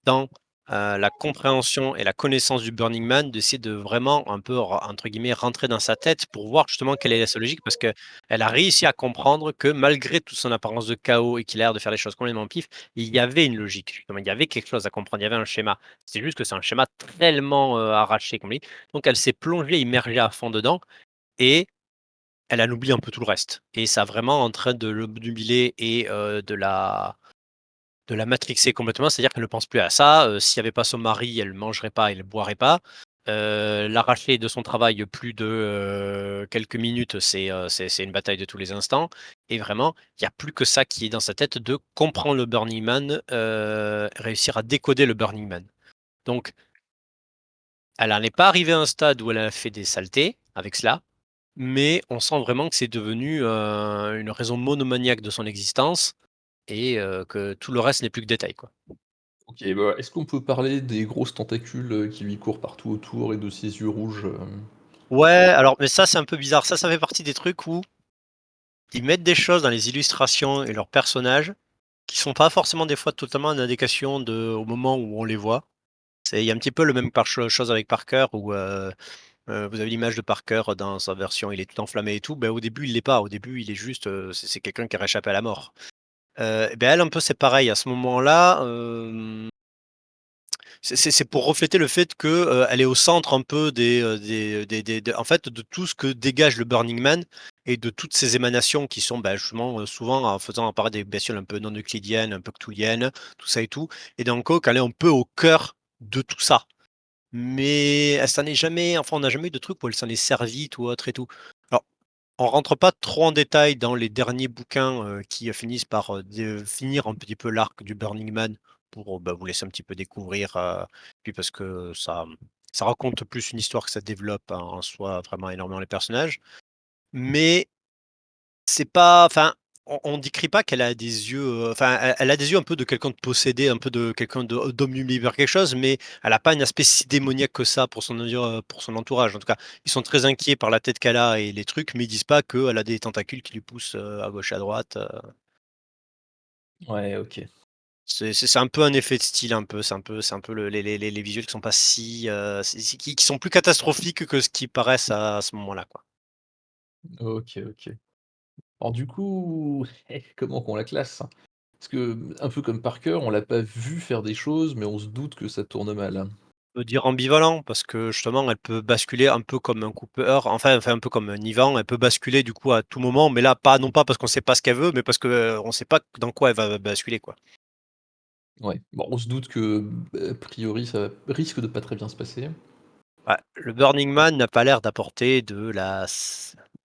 dans, la compréhension et la connaissance du Burning Man, d'essayer de vraiment un peu ren entre guillemets «rentrer dans sa tête» pour voir justement quelle est sa logique. Parce qu'elle a réussi à comprendre que malgré toute son apparence de chaos et qu'il a l'air de faire les choses complètement au pif, il y avait une logique justement, il y avait quelque chose à comprendre, il y avait un schéma. C'est juste que c'est un schéma tellement, arraché comme dit, donc elle s'est plongée, immergée à fond dedans et elle en oublie un peu tout le reste et ça a vraiment en train de l'obnubiler et de la matrixer complètement, c'est-à-dire qu'elle ne pense plus à ça, s'il y avait pas son mari, elle mangerait pas, elle boirait pas. L'arracher de son travail plus de, quelques minutes, c'est une bataille de tous les instants et vraiment, il y a plus que ça qui est dans sa tête de comprendre le Burning Man, réussir à décoder le Burning Man. Donc elle en est pas arrivée à un stade où elle a fait des saletés avec cela, mais on sent vraiment que c'est devenu, une raison monomaniaque de son existence et que tout le reste n'est plus que détail, quoi. OK, bah, est-ce qu'on peut parler des grosses tentacules, qui lui courent partout autour et de ses yeux rouges, Ouais, alors mais ça, c'est un peu bizarre. Ça fait partie des trucs où ils mettent des choses dans les illustrations et leurs personnages qui sont pas forcément des fois totalement en adéquation au moment où on les voit. Il y a un petit peu le même chose avec Parker où, vous avez l'image de Parker dans sa version, il est tout enflammé et tout. Ben, au début, il l'est pas. Au début, il est juste, c'est quelqu'un qui a réchappé à la mort. Et beh, elle un peu c'est pareil à ce moment-là, c'est pour refléter le fait que, elle est au centre un peu des en fait, de tout ce que dégage le Burning Man et de toutes ces émanations qui sont, bah, justement, souvent en faisant apparaître des bestioles un peu non euclidiennes, un peu cthulhiennes, tout ça et tout et donc elle est un peu au cœur de tout ça. Mais elle s'en est jamais enfin, on n'a jamais eu de truc où elle s'en est servie ou autre et tout. Alors, on rentre pas trop en détail dans les derniers bouquins, qui, finissent par, finir un petit peu l'arc du Burning Man pour, bah, vous laisser un petit peu découvrir, puis parce que ça raconte plus une histoire que ça développe en soi vraiment énormément les personnages. Mais c'est pas enfin, on décrit pas qu'elle a des yeux, enfin, elle a des yeux un peu de quelqu'un de possédé, un peu de quelqu'un de d'omnibulé par quelque chose, mais elle a pas un aspect si démoniaque que ça pour son entourage. En tout cas, ils sont très inquiets par la tête qu'elle a et les trucs, mais ils disent pas qu'elle a des tentacules qui lui poussent, à gauche, à droite. Ouais, OK. C'est un peu un effet de style un peu, c'est un peu les visuels qui sont pas si, qui sont plus catastrophiques que ce qui paraissent à ce moment-là, quoi. OK, OK. Alors du coup, comment qu'on la classe? Parce que, un peu comme Parker, on l'a pas vu faire des choses, mais on se doute que ça tourne mal. Peut dire ambivalent parce que justement elle peut basculer un peu comme un Cooper, enfin un peu comme un Ivan, elle peut basculer du coup à tout moment, mais là pas non pas parce qu'on sait pas ce qu'elle veut, mais parce que, on sait pas dans quoi elle va basculer, quoi. Ouais, bon, on se doute que, a priori, ça risque de pas très bien se passer. Ouais, le Burning Man n'a pas l'air d'apporter de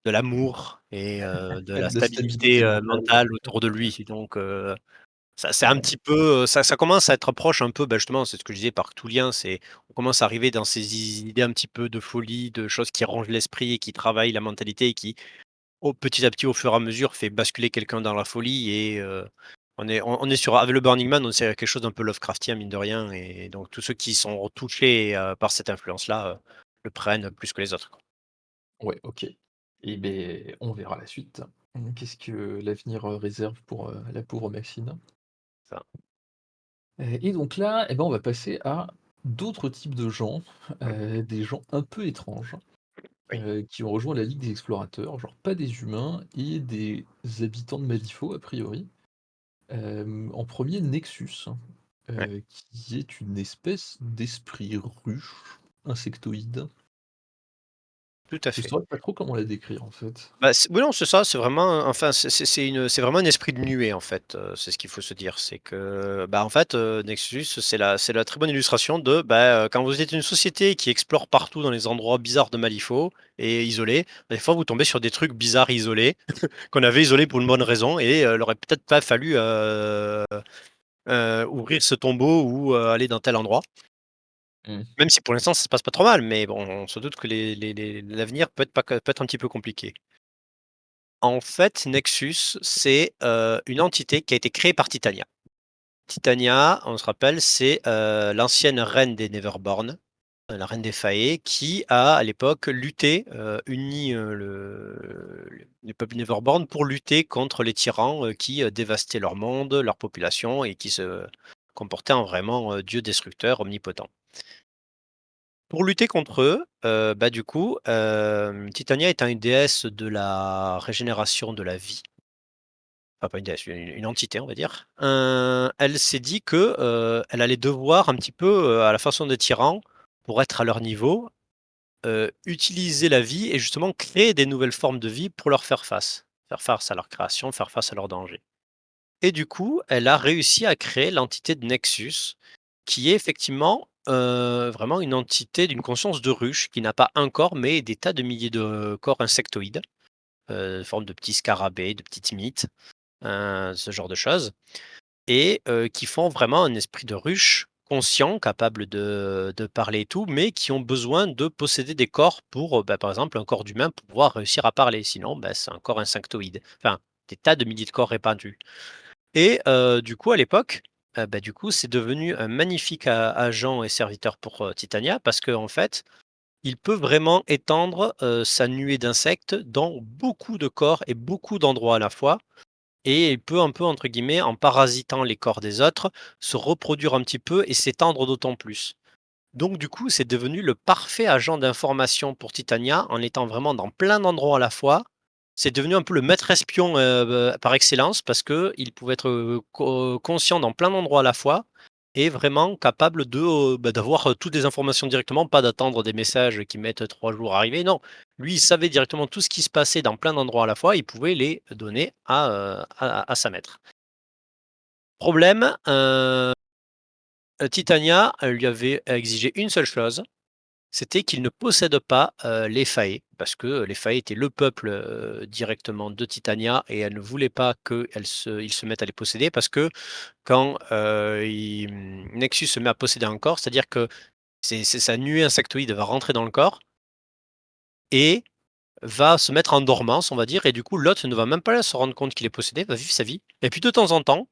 l'amour et de la De la stabilité, stabilité mentale. mentale autour de lui, donc ça c'est un petit peu, ça commence à être proche un peu, bah, justement, c'est ce que je disais par tout lien, c'est on commence à arriver dans ces idées un petit peu de folie, de choses qui rongent l'esprit et qui travaillent la mentalité et qui, au petit à petit, au fur et à mesure, fait basculer quelqu'un dans la folie et on est sur avec le Burning Man, on est sur quelque chose d'un peu Lovecraftien, mine de rien et donc tous ceux qui sont touchés, par cette influence-là, le prennent plus que les autres, quoi. Ouais, OK. Et beh, on verra la suite. Qu'est-ce que l'avenir, réserve pour, la pauvre Maxine? Ça. Et donc là, eh ben, on va passer à d'autres types de gens, Mmh. des gens un peu étranges, Oui, qui ont rejoint la Ligue des Explorateurs, genre pas des humains et des habitants de Malifaux a priori. En premier Nexus, ouais, qui est une espèce d'esprit ruche, insectoïde. tout à Je fait. saurais pas trop comment la décrire en fait. Bah, oui, non, c'est ça, c'est vraiment, enfin, c'est vraiment un esprit de nuée, en fait, c'est ce qu'il faut se dire. C'est que, bah, en fait, Nexus, c'est la très bonne illustration de, bah, quand vous êtes une société qui explore partout dans les endroits bizarres de Malifaux et isolés, des fois, vous tombez sur des trucs bizarres isolés, qu'on avait isolés pour une bonne raison et il aurait peut-être pas fallu, ouvrir ce tombeau ou, aller dans tel endroit. Mmh. Même si pour l'instant ça se passe pas trop mal, mais bon, on se doute que l'avenir peut être un petit peu compliqué. En fait, Nexus, c'est, une entité qui a été créée par Titania. Titania, on se rappelle, c'est, l'ancienne reine des Neverborn, la reine des Fae, qui a, à l'époque, lutté, uni, les peuples Neverborn pour lutter contre les tyrans, qui, dévastaient leur monde, leur population et qui se comportaient en vraiment, dieu destructeur omnipotent. Pour lutter contre eux, bah, du coup, Titania étant une déesse de la régénération de la vie, enfin pas une déesse, une entité on va dire, elle s'est dit que, elle allait devoir un petit peu, à la façon des tyrans, pour être à leur niveau, utiliser la vie et justement créer des nouvelles formes de vie pour leur faire face. Faire face à leur création, faire face à leurs dangers. Et du coup, elle a réussi à créer l'entité de Nexus, qui est effectivement, vraiment une entité d'une conscience de ruche, qui n'a pas un corps, mais des tas de milliers de corps insectoïdes, forme de petits scarabées, de petites mythes, ce genre de choses et qui font vraiment un esprit de ruche conscient, capable de parler et tout, mais qui ont besoin de posséder des corps pour, bah, par exemple, un corps d'humain pour pouvoir réussir à parler. Sinon, bah, c'est un corps insectoïde. Enfin, des tas de milliers de corps répandus. Et du coup, à l'époque, bah, du coup, c'est devenu un magnifique a agent et serviteur pour, Titania parce qu'en fait, il peut vraiment étendre, sa nuée d'insectes dans beaucoup de corps et beaucoup d'endroits à la fois et il peut un peu, entre guillemets, en parasitant les corps des autres, se reproduire un petit peu et s'étendre d'autant plus. Donc du coup, c'est devenu le parfait agent d'information pour Titania, en étant vraiment dans plein d'endroits à la fois. C'est devenu un peu le maître espion, par excellence parce qu'il pouvait être, conscient dans plein d'endroits à la fois et vraiment capable de, bah, d'avoir, toutes les informations directement, pas d'attendre des messages qui mettent 3 jours à arriver. Non, lui, il savait directement tout ce qui se passait dans plein d'endroits à la fois, il pouvait les donner à sa maître. Problème, Titania, elle lui avait exigé une seule chose, c'était qu'il ne possède pas, les Fae, parce que, les Fae étaient le peuple, directement de Titania et elle ne voulait pas qu'ils se mettent à les posséder parce que quand, Nexus se met à posséder un corps, c'est-à-dire que c'est sa nuée insectoïde va rentrer dans le corps et va se mettre en dormance, on va dire et du coup l'autre ne va même pas se rendre compte qu'il est possédé, va vivre sa vie et puis de temps en temps,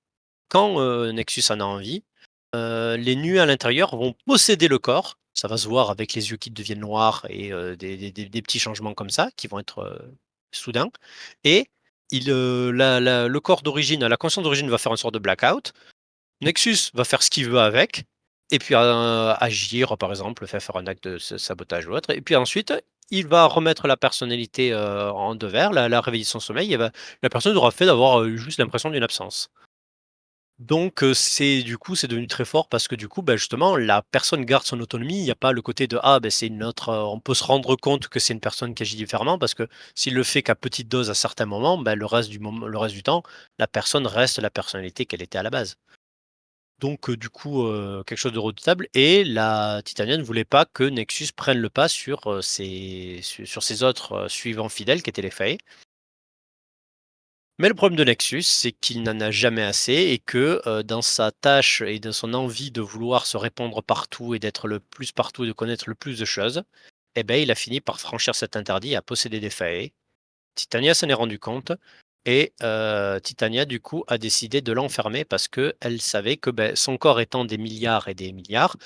quand, Nexus en a envie, les nuées à l'intérieur vont posséder le corps. Ça va se voir avec les yeux qui deviennent noirs et des petits changements comme ça qui vont être, soudains et le corps d'origine, la conscience d'origine va faire une sorte de blackout. Nexus va faire ce qu'il veut avec et puis, agir, par exemple, faire un acte de sabotage ou autre et puis ensuite, il va remettre la personnalité, en devers, la réveiller de son sommeil et la personne aura fait d'avoir, juste l'impression d'une absence. Donc c'est du coup, c'est devenu très fort parce que du coup, bah, justement, la personne garde son autonomie. Il y a pas le côté de: «Ah, ben c'est une autre», on peut se rendre compte que c'est une personne qui agit différemment parce que s'il le fait qu'à petite dose à certains moments, bah, le reste du temps, la personne reste la personnalité qu'elle était à la base. Donc du coup, quelque chose de redoutable et la Titania ne voulait pas que Nexus prenne le pas sur, ses autres, suivants fidèles qui étaient les Fae. Mais le problème de Nexus, c'est qu'il n'en a jamais assez et que, dans sa tâche et dans son envie de vouloir se répandre partout et d'être le plus partout et de connaître le plus de choses, eh ben, il a fini par franchir cet interdit à posséder des fae. Titania s'en est rendu compte et Titania, du coup, a décidé de l'enfermer parce qu'elle savait que, beh, son corps étant des milliards et des milliards,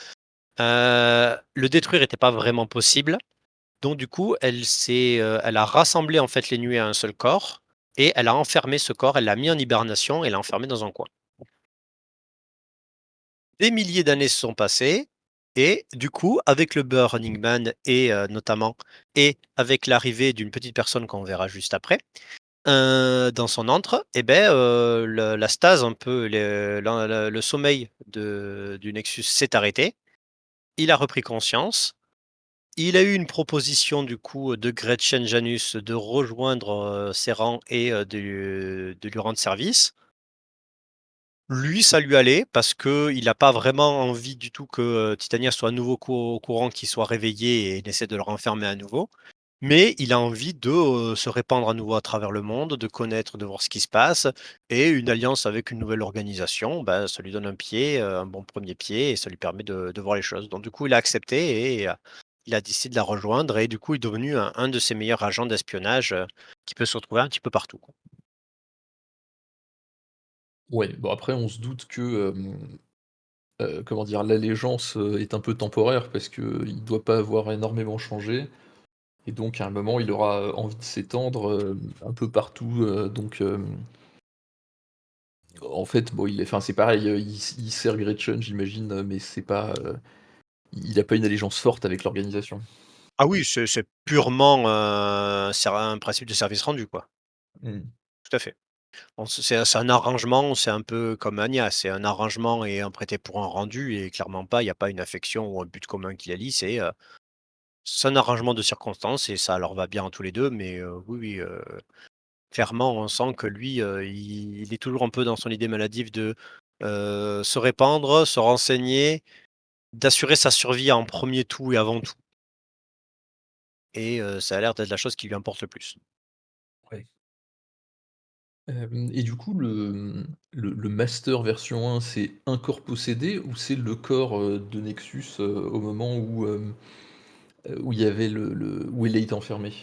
le détruire n'était pas vraiment possible Donc du coup, elle a rassemblé en fait les nuées à un seul corps et elle a enfermé ce corps, elle l'a mis en hibernation et l'a enfermé dans un coin. Des milliers d'années se sont passées et du coup, avec le Burning Man et notamment et avec l'arrivée d'une petite personne qu'on verra juste après, dans son antre et ben, la stase un peu, le sommeil du Nexus s'est arrêté. Il a repris conscience. Il a eu une proposition du coup de Gretchen Janus de rejoindre, ses rangs et de lui rendre service. Lui, ça lui allait parce qu'il a pas vraiment envie du tout que, Titania soit à nouveau au courant qu'il soit réveillé et il essaie de le renfermer à nouveau. Mais il a envie de, se répandre à nouveau à travers le monde, de connaître, de voir ce qui se passe et une alliance avec une nouvelle organisation, bah, ça lui donne un pied, un bon premier pied et ça lui permet de voir les choses. Donc du coup, il a accepté et il a décidé de la rejoindre et du coup, il est devenu un de ses meilleurs agents d'espionnage, qui peut se retrouver un petit peu partout, quoi. Ouais, bon après on se doute que, comment dire? L'allégeance, est un peu temporaire parce qu'il doit pas avoir énormément changé et donc à un moment il aura, envie de s'étendre, un peu partout, donc en fait, bon, enfin c'est pareil, il sert Gretchen j'imagine, mais c'est pas, il a pas une allégeance forte avec l'organisation. Ah oui, c'est purement, un principe de service rendu, quoi. Mmh. Tout à fait. On c'est un arrangement, c'est un peu comme Anya, c'est un arrangement et un prêté pour un rendu et clairement pas, il y a pas une affection ou un but commun qui la lie, c'est un arrangement de circonstances et ça leur va bien à tous les 2 mais oui, oui, clairement on sent que lui, il est toujours un peu dans son idée maladive de, se répandre, se renseigner, d'assurer sa survie en premier tout et avant tout et ça a l'air d'être la chose qui lui importe le plus. Ouais. Et du coup le master version 1, c'est un corps possédé ou c'est le corps, de Nexus, au moment où il y avait où il a été enfermé?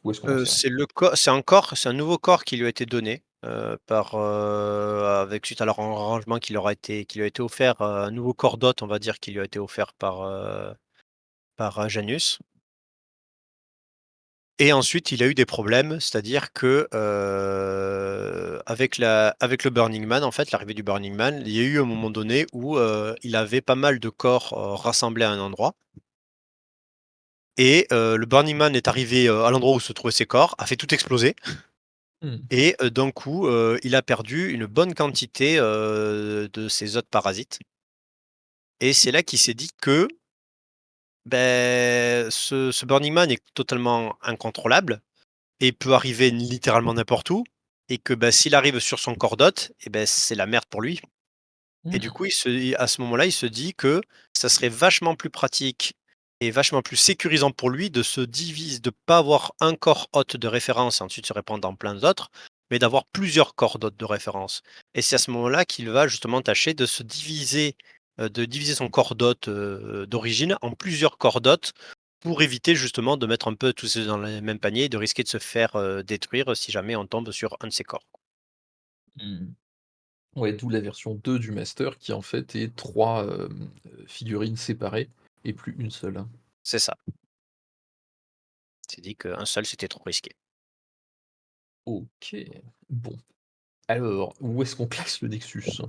Ou est-ce qu'on en sait rien? C'est un nouveau corps qui lui a été donné, avec suite à leur arrangement qui lui a été offert, un nouveau corps d'hôte, on va dire, qui lui a été offert par Janus et ensuite il a eu des problèmes, c'est-à-dire que, avec le Burning Man, en fait, l'arrivée du Burning Man, il y a eu un moment donné où, il avait pas mal de corps, rassemblés à un endroit et le Burning Man est arrivé, à l'endroit où se trouvaient ces corps, a fait tout exploser. Mmh. Et d'un coup, il a perdu une bonne quantité, de ses autres parasites et c'est là qu'il s'est dit que, beh, ce Burning Man est totalement incontrôlable et peut arriver littéralement n'importe où et que, bah, s'il arrive sur son corps d'hôte et beh, c'est la merde pour lui. Et du Mmh. coup, à ce moment-là, il se dit que ça serait vachement plus pratique et vachement plus sécurisant pour lui de pas avoir un corps hôte de référence et ensuite se répandre dans plein d'autres, mais d'avoir plusieurs corps d'hôtes de référence. Et c'est à ce moment-là qu'il va justement tâcher de diviser son corps d'hôte, d'origine en plusieurs corps d'hôtes pour éviter justement de mettre un peu tous ces dans le même panier et de risquer de se faire, détruire si jamais on tombe sur un de ces corps. Mmh. Ouais, d'où la version 2 du master qui en fait est 3 figurines séparées et plus une seule. C'est ça. Il s'est dit qu'un seul, c'était trop risqué. OK. Bon, alors où est-ce qu'on classe le Nexus?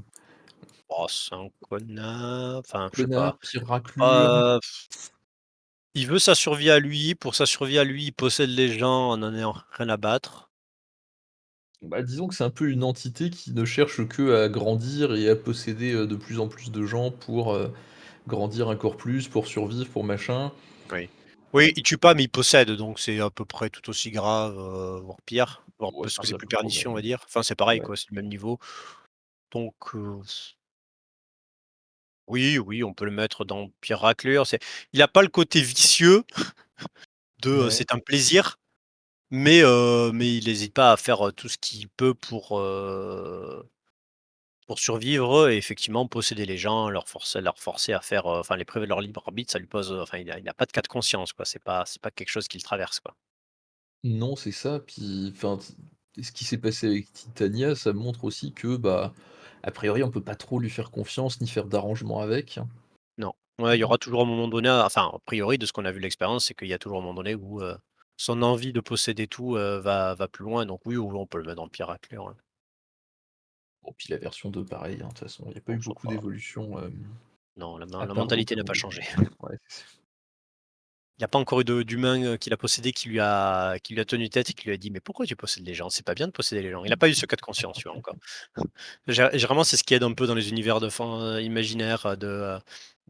Oh, c'est un connard, enfin, je sais pas. Connard, pire raclure? Heu, il veut sa survie à lui, pour sa survie à lui, il possède les gens en ayant rien à battre. Bah, disons que c'est un peu une entité qui ne cherche que à grandir et à posséder, de plus en plus de gens pour, grandir encore plus, pour survivre, pour machin. Oui. Oui, il tue pas, mais il possède, donc c'est à peu près tout aussi grave, voire pire, voire Ouais, parce c'est que un c'est peu plus trop pernicieux, on va même. dire. Enfin, c'est pareil, Ouais. quoi, c'est le même niveau. Donc, oui, oui, on peut le mettre dans pire raclure. Il a pas le côté vicieux de, Ouais. c'est un plaisir, mais il hésite pas à faire, tout ce qu'il peut pour survivre et effectivement posséder les gens, leur forcer à faire, enfin les priver de leur libre arbitre, ça lui pose, enfin il a pas de cas de conscience quoi, c'est pas quelque chose qu'il traverse quoi. Non, c'est ça, puis enfin, ce qui s'est passé avec Titania, ça montre aussi que, bah, a priori, on peut pas trop lui faire confiance, ni faire d'arrangements avec. Non. Ouais, il y Mmh. aura toujours un moment donné, enfin, a priori, de ce qu'on a vu de l'expérience, c'est qu'il y a toujours un moment donné où, son envie de posséder tout, va plus loin, donc oui, oui, on peut le mettre en Pirates, ouais. Bon, puis la version 2 pareil, hein, de toute façon, il y a pas eu Bon, ça beaucoup va. d'évolution, Non, à la part mentalité n'a Goku, pas changé. ouais, c'est Il y a pas encore eu de d'humain, qui l'a possédé, qui lui a tenu tête et qui lui a dit: «Mais pourquoi tu possèdes les gens? C'est pas bien de posséder les gens». Il a pas eu ce cas de conscience, tu vois, encore. Généralement, c'est ce qui aide un peu dans les univers de imaginaires, de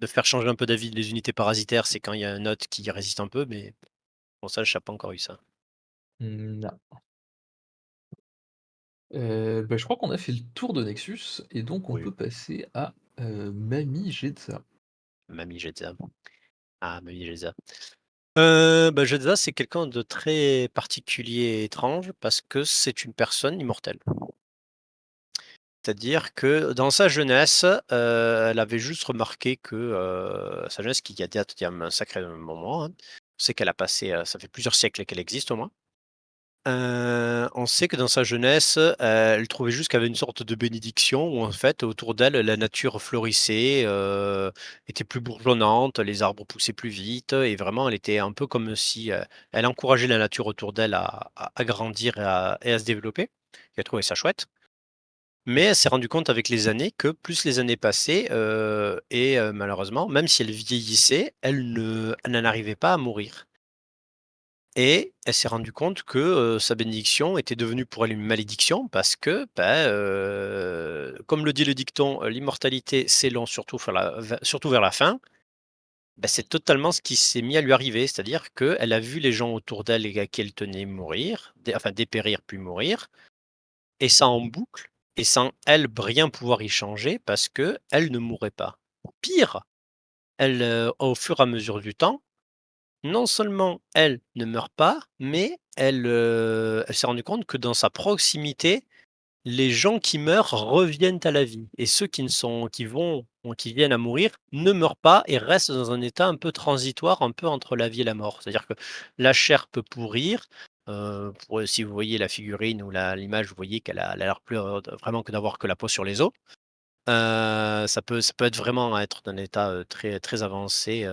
faire changer un peu d'avis les unités parasitaires, c'est quand il y a un hôte qui résiste un peu, mais bon, ça, j'ai pas encore eu ça. Non. Bah, je crois qu'on a fait le tour de Nexus et donc on Oui, peut passer à, Mamie Jetza. Mamie Jetza. Ah, Mamie Jetza. Bah, Jetza, c'est quelqu'un de très particulier et étrange parce que c'est une personne immortelle. C'est-à-dire que dans sa jeunesse, elle avait juste remarqué que, sa jeunesse qui date d'il y a un sacré moment, hein. On sait qu'elle a passé, ça fait plusieurs siècles qu'elle existe au moins. On sait que dans sa jeunesse, elle trouvait juste qu'il y avait une sorte de bénédiction où en fait autour d'elle, la nature florissait, était plus bourgeonnante, les arbres poussaient plus vite et vraiment elle était un peu comme si, elle encourageait la nature autour d'elle à grandir et à se développer. Elle trouvait ça chouette. Mais elle s'est rendue compte avec les années que plus les années passaient, malheureusement, même si elle vieillissait, elle n'en arrivait pas à mourir et elle s'est rendue compte que, sa bénédiction était devenue pour elle une malédiction parce que, bah, comme le dit le dicton, l'immortalité c'est long surtout vers la fin, bah, c'est totalement ce qui s'est mis à lui arriver. C'est-à-dire qu'elle a vu les gens autour d'elle et à qui elle tenait mourir, dépérir puis mourir et ça en boucle et sans elle rien pouvoir y changer parce que elle ne mourrait pas. Pire, elle, au fur et à mesure du temps, non seulement elle ne meurt pas, mais elle s'est rendue compte que dans sa proximité, les gens qui meurent reviennent à la vie et ceux qui viennent à mourir ne meurent pas et restent dans un état un peu transitoire, un peu entre la vie et la mort. C'est-à-dire que la chair peut pourrir, si vous voyez la figurine ou la l'image, vous voyez elle a l'air plus, vraiment que d'avoir que la peau sur les os. Ça peut être vraiment être d'un état, très très avancé,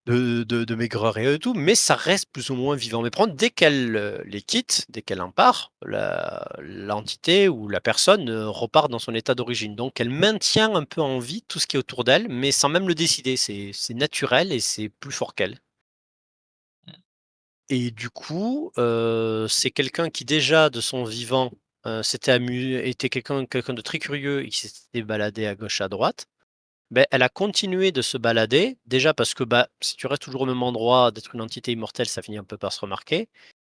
de maigreur et tout, mais ça reste plus ou moins vivant. Mais par contre, dès qu'elle, les quitte, dès qu'elle en part, la l'entité ou la personne, repart dans son état d'origine. Donc elle maintient un peu en vie tout ce qui est autour d'elle, mais sans même le décider. C'est naturel et c'est plus fort qu'elle. Et du coup, c'est quelqu'un qui déjà de son vivant, était quelqu'un de très curieux et qui s'était baladé à gauche, à droite. Beh, elle a continué de se balader, déjà parce que, bah, si tu restes toujours au même endroit, d'être une entité immortelle, ça finit un peu par se remarquer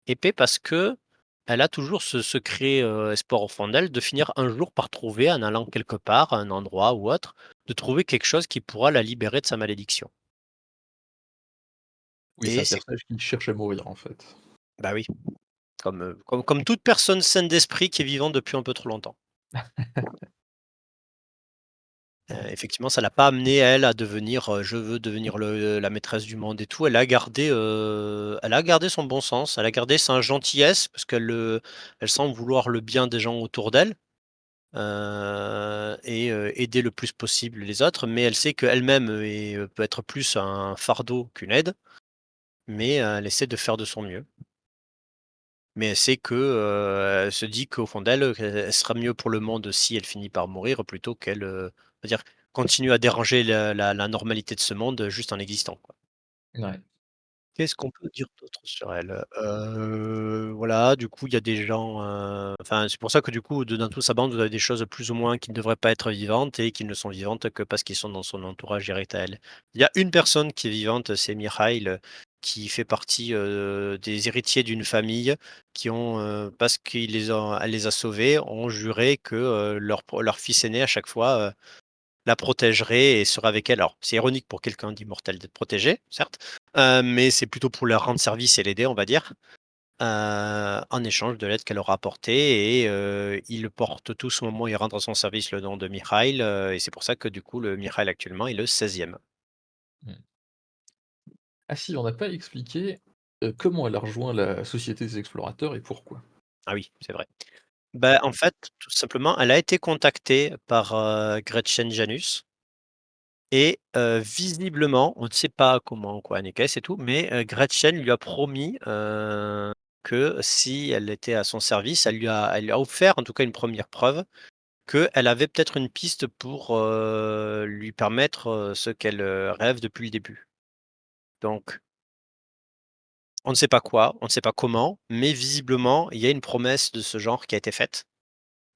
et p parce que elle a toujours ce secret, espoir au fond d'elle de finir un jour par trouver, en allant quelque part, à un endroit ou autre, de trouver quelque chose qui pourra la libérer de sa malédiction Oui, c'est et un c'est personnage qui cherche à mourir, en fait. bah, oui, comme toute personne saine d'esprit qui est vivante depuis un peu trop longtemps. Effectivement, ça l'a pas amenée elle à devenir, «Je veux devenir la maîtresse du monde» et tout. Elle a gardé son bon sens, elle a gardé sa gentillesse parce elle semble vouloir le bien des gens autour d'elle, aider le plus possible les autres. Mais elle sait qu'elle-même peut être plus un fardeau qu'une aide, mais elle essaie de faire de son mieux. Mais elle sait elle se dit qu'au fond d'elle, elle sera mieux pour le monde si elle finit par mourir plutôt qu'elle, on va dire, continue à déranger la normalité de ce monde, juste en existant, quoi. Ouais. Qu'est-ce qu'on peut dire d'autre sur elle? Voilà, du coup, il y a des gens, enfin, c'est pour ça que du coup, dans toute sa bande, vous avez des choses plus ou moins qui ne devraient pas être vivantes et qui ne sont vivantes que parce qu'ils sont dans son entourage direct à elle. Il y a une personne qui est vivante, c'est Mikhail, qui fait partie, des héritiers d'une famille qui ont, parce elle les a sauvés, ont juré que, leur fils aîné à chaque fois, la protégerait et serait avec elle. Alors, c'est ironique pour quelqu'un d'immortel d'être protégé, certes, mais c'est plutôt pour leur rendre service et l'aider, on va dire, en échange de l'aide qu'elle aura apportée et ils portent tous au moment où ils rentrent à son service le nom de Mikhail, et c'est pour ça que du coup le Mikhail actuellement est le 16e. Mmh. Ah si, on n'a pas expliqué, comment elle a rejoint la Société des Explorateurs et pourquoi? Ah oui, c'est vrai. Bah, en fait, tout simplement, elle a été contactée par, Gretchen Janus. et visiblement, on ne sait pas comment, quoi, ni qu'est-ce et tout, mais Gretchen lui a promis, que si elle était à son service, elle lui a offert en tout cas une première preuve qu'elle avait peut-être une piste pour, lui permettre, ce qu'elle, rêve depuis le début. Donc on ne sait pas quoi, on ne sait pas comment, mais visiblement, il y a une promesse de ce genre qui a été faite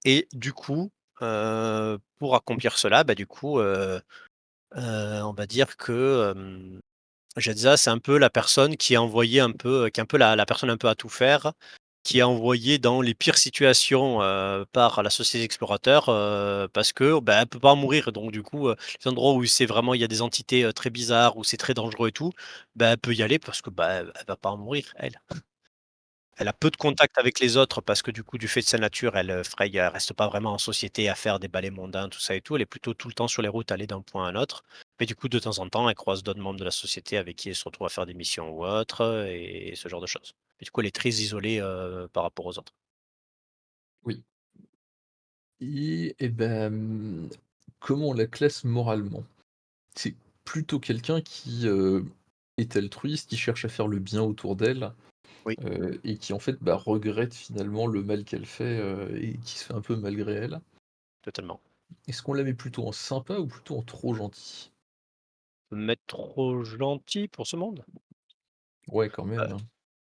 et du coup, pour accomplir cela, bah, du coup, on va dire que, Jedza, c'est un peu la personne qui est envoyée un peu, qui est un peu la personne un peu à tout faire, qui est envoyée dans les pires situations, par la société des explorateurs, parce que, bah, elle peut pas en mourir. Donc du coup, les endroits où c'est vraiment il y a des entités, très bizarres, où c'est très dangereux et tout, bah, elle peut y aller parce que, bah, elle va pas en mourir, elle. Elle a peu de contact avec les autres parce que du coup, du fait de sa nature, elle reste pas vraiment en société à faire des balais mondains, tout ça et tout. Elle est plutôt tout le temps sur les routes, à aller d'un point à un autre. Mais du coup, de temps en temps, elle croise d'autres membres de la société avec qui elle se retrouve à faire des missions ou autres, et ce genre de choses. Et du coup, elle est très isolée, par rapport aux autres. Oui. Comment on la classe moralement? C'est plutôt quelqu'un qui, est altruiste, qui cherche à faire le bien autour d'elle, Oui, et qui en fait, bah, regrette finalement le mal qu'elle fait, et qui se fait un peu malgré elle. totalement. Est-ce qu'on la met plutôt en sympa ou plutôt en trop gentil? Me mettre trop gentil pour ce monde? Ouais, quand même, hein.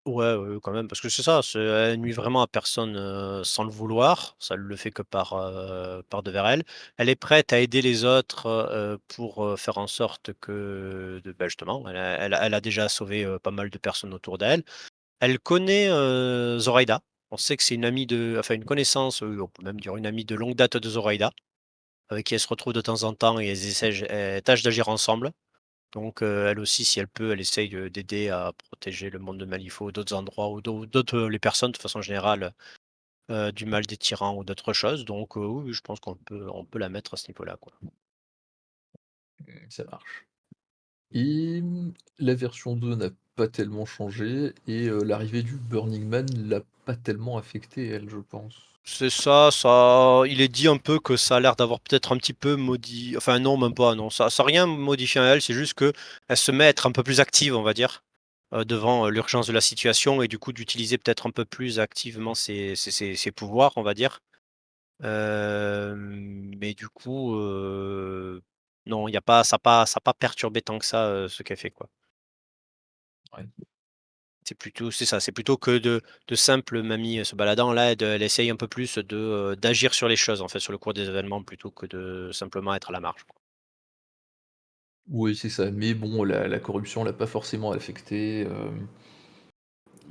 Ouais, ouais, quand même, parce que c'est ça, elle nuit vraiment à personne, sans le vouloir. Ça le fait que par devers elle. Elle est prête à aider les autres, pour, faire en sorte que justement, elle a déjà sauvé, pas mal de personnes autour d'elle. Elle connaît, Zoraida. On sait que c'est une amie une connaissance, on peut même dire une amie de longue date de Zoraida, avec qui elle se retrouve de temps en temps et elles tâchent d'agir ensemble. Donc, elle aussi, si elle peut, elle essaye, d'aider à protéger le monde de Malifaux, d'autres endroits ou d'autres, les personnes de façon générale, du mal des tyrans ou d'autres choses. Donc, oui, oui, je pense qu'on peut la mettre à ce niveau-là, quoi. Ça marche. La version 2 n'a pas tellement changé et l'arrivée du Burning Man l'a pas tellement affectée elle, je pense. C'est ça, ça il est dit un peu que ça a l'air d'avoir peut-être un petit peu enfin non, même pas, non, ça a rien modifié à elle, c'est juste qu'elle se met à être un peu plus active, on va dire, devant, l'urgence de la situation et du coup d'utiliser peut-être un peu plus activement ses pouvoirs, on va dire. Mais du coup, non, il y a pas ça a pas perturbé tant que ça, ce qu'elle fait, quoi. Ouais. C'est ça, c'est plutôt que de simples mamies, se baladant. Là, elle essaye un peu plus d'agir sur les choses, en fait, sur le cours des événements plutôt que de simplement être à la marge, quoi. Oui, c'est ça, mais bon, la corruption l'a pas forcément affectée,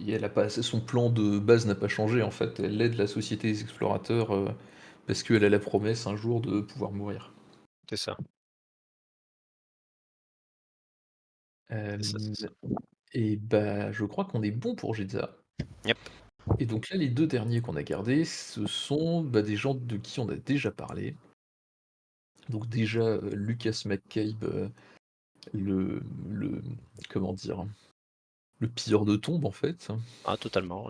et elle a pas son plan de base n'a pas changé, en fait. Elle aide la société des explorateurs, parce qu'elle a la promesse un jour de pouvoir mourir. C'est ça, c'est ça, Hem c'est ça. et bah, je crois qu'on est bon pour Jedha. Yep, Et donc là, les 2 derniers qu'on a gardés, ce sont, bah, des gens de qui on a déjà parlé. Donc déjà, Lucas McCabe, le comment dire? Le pilleur de tombes, en fait. ah totalement,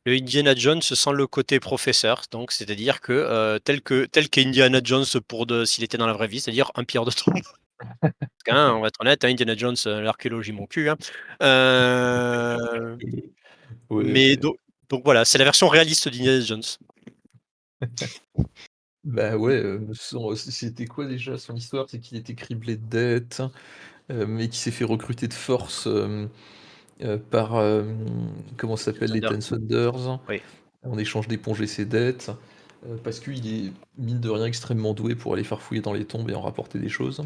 le Indiana Jones sans le côté professeur, donc c'est-à-dire que, tel qu'Indiana Jones pour de s'il était dans la vraie vie, c'est-à-dire un pilleur de tombe. Parce qu'un, on va être honnête, hein, Indiana Jones, l'archéologie mon cul, hein. Heu, Ouais, mais ouais. donc voilà, c'est la version réaliste d'Indiana Jones. Bah, ouais, c'était quoi déjà son histoire? C'est qu'il était criblé de dettes, mais qu'il s'est fait recruter de force, par, comment ça s'appelle? Les Thunder, Ten Thunders, oui, en échange d'éponger ses dettes, parce qu'il est, mine de rien, extrêmement doué pour aller farfouiller dans les tombes et en rapporter des choses.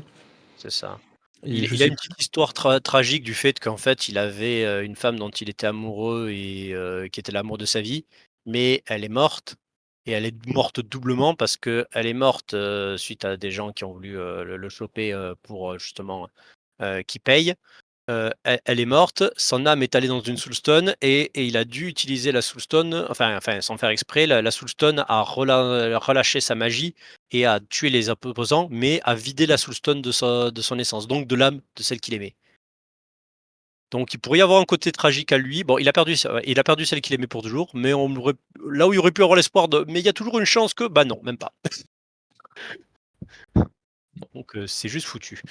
c'est ça. Et Il je il a sais une plus. petite histoire tragique du fait qu'en fait, il avait, une femme dont il était amoureux et qui était l'amour de sa vie, mais elle est morte et elle est morte doublement parce qu'elle est morte, suite à des gens qui ont voulu, le choper, pour, justement, qu'il paye. Elle est morte, son âme est allée dans une Soulstone et il a dû utiliser la Soulstone, sans faire exprès, la Soulstone a relâché sa magie et a tué les opposants, mais a vidé la Soulstone de son essence, donc de l'âme de celle qu'il aimait. Donc il pourrait y avoir un côté tragique à lui. Bon, il a perdu celle qu'il aimait pour toujours, mais on aurait là où il aurait pu avoir l'espoir de mais il y a toujours une chance que, bah non, même pas. donc c'est juste foutu.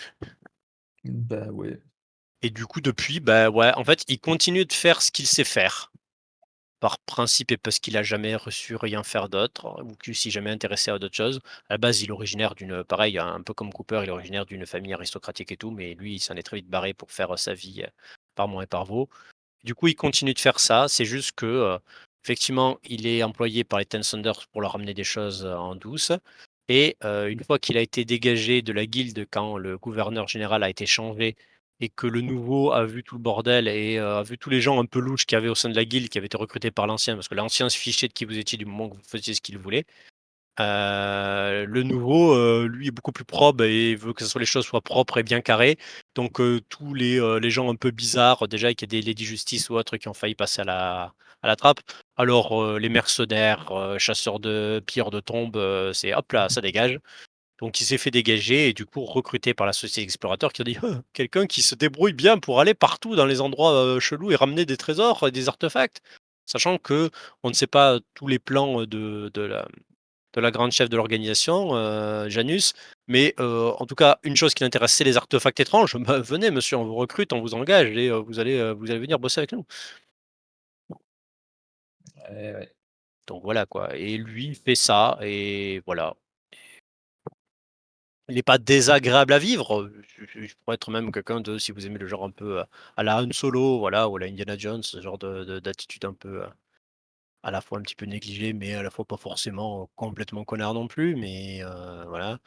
Bah, ouais. Et du coup depuis, bah, ouais, en fait, il continue de faire ce qu'il sait faire, par principe et parce qu'il a jamais reçu rien faire d'autre, ou qu'il s'est jamais intéressé à d'autres choses. À la base, il est originaire d'une pareil, un peu comme Cooper, il est originaire d'une famille aristocratique et tout, mais lui, il s'en est très vite barré pour faire, sa vie, par Mont et par Vaux. Du coup, il continue de faire ça, c'est juste que, effectivement, il est employé par les Ten Thunders pour leur ramener des choses, en douce et une fois qu'il a été dégagé de la guilde quand le gouverneur général a été changé et que le nouveau a vu tout le bordel et a vu tous les gens un peu louches qu'il y avait au sein de la guilde qui avaient été recrutés par l'ancien, parce que l'ancien se fichait de qui vous étiez du moment que vous faisiez ce qu'il voulait. Le nouveau, lui est beaucoup plus probe et veut que ce soit les choses soient propres et bien carrées. Donc, tous les gens un peu bizarres, déjà qu'il y a des Lady Justice ou autres qui ont failli passer à la trappe. Alors, les mercenaires, chasseurs de pilleurs de tombes, c'est hop là, ça dégage. Donc il s'est fait dégager et du coup recruté par la société explorateur qui a dit: quelqu'un qui se débrouille bien pour aller partout dans les endroits, chelous et ramener des trésors, des artefacts». Sachant que on ne sait pas tous les plans, de la grande chef de l'organisation, Janus. Mais, en tout cas, une chose qui l'intéresse, c'est les artefacts étranges. Bah, venez monsieur, on vous recrute, on vous engage et vous allez venir bosser avec nous. Ouais, ouais. Donc voilà quoi et lui fait ça et voilà. Il n'est pas désagréable à vivre, je pourrais être même quelqu'un de si vous aimez le genre un peu, à la Han Solo, voilà, ou à la Indiana Jones, ce genre d'attitude un peu, à la fois un petit peu négligée, mais à la fois pas forcément complètement connard non plus, mais, voilà.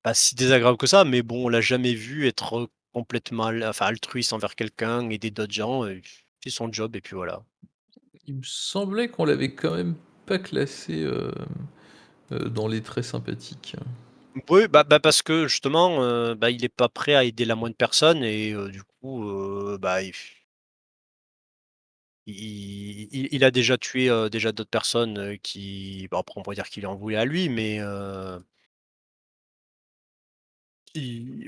Pas si désagréable que ça, mais bon, on l'a jamais vu être complètement enfin altruiste envers quelqu'un, aider d'autres gens, il fait son job et puis voilà. Il me semblait qu'on l'avait quand même pas classé, dans les très sympathiques. Oui, bah, parce que justement, bah, il est pas prêt à aider la moindre personne et du coup, bah, il a déjà tué, déjà d'autres personnes, qui bon après on pourrait dire qu'il en voulait à lui, mais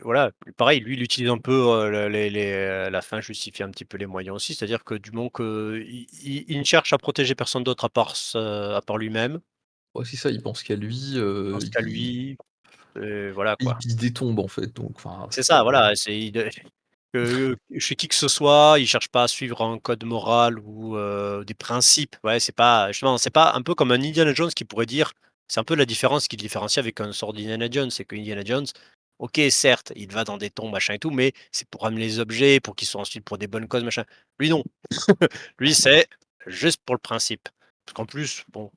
voilà, pareil, lui, il utilise un peu, le la fin justifie un petit peu les moyens aussi. C'est-à-dire que du moment qu'il ne cherche à protéger personne d'autre à part lui-même, Ouais, c'est ça, il pense qu'à lui, dans ce cas lui, voilà quoi. il détombe en fait, donc enfin, C'est ça, voilà, c'est chez qui que ce soit, il cherche pas à suivre un code moral ou des principes. Ouais, c'est pas justement, c'est pas un peu comme un Indiana Jones qui pourrait dire c'est un peu la différence qui le différencie avec un sort d'Indiana Jones, c'est que Indiana Jones, OK, certes, il va dans des tombes, machin et tout, mais c'est pour ramener les objets, pour qu'ils soient ensuite pour des bonnes causes, machin. Lui non, lui c'est juste pour le principe. Parce qu'en plus, bon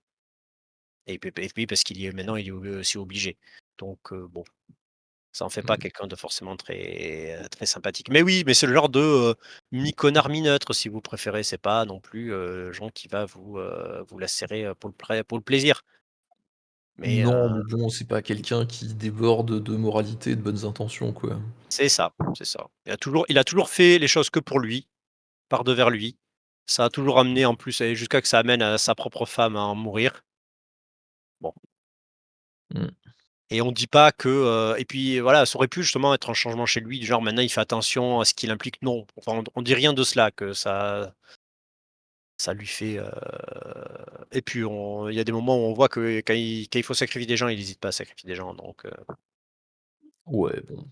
et puis parce qu'il y est maintenant, il est aussi obligé. Donc bon. Ça en fait pas mmh, quelqu'un de forcément très, très sympathique. Mais oui, mais c'est le genre de, mi-connard mi-neutre si vous préférez. C'est pas non plus, gens qui va vous lacérer, pour le plaisir. Mais, non, mais bon, c'est pas quelqu'un qui déborde de moralité et de bonnes intentions, quoi. c'est ça, c'est ça. Il a toujours fait les choses que pour lui, par devers lui. Ça a toujours amené en plus et jusqu'à que ça amène, sa propre femme à en mourir. Bon Mmh. et on dit pas que, et puis voilà, ça aurait pu justement être un changement chez lui, du genre maintenant il fait attention à ce qu'il implique. Non, enfin on dit rien de cela, que ça lui fait, et puis il y a des moments où on voit que quand il faut sacrifier des gens, il hésite pas à sacrifier des gens donc Ouais, bon,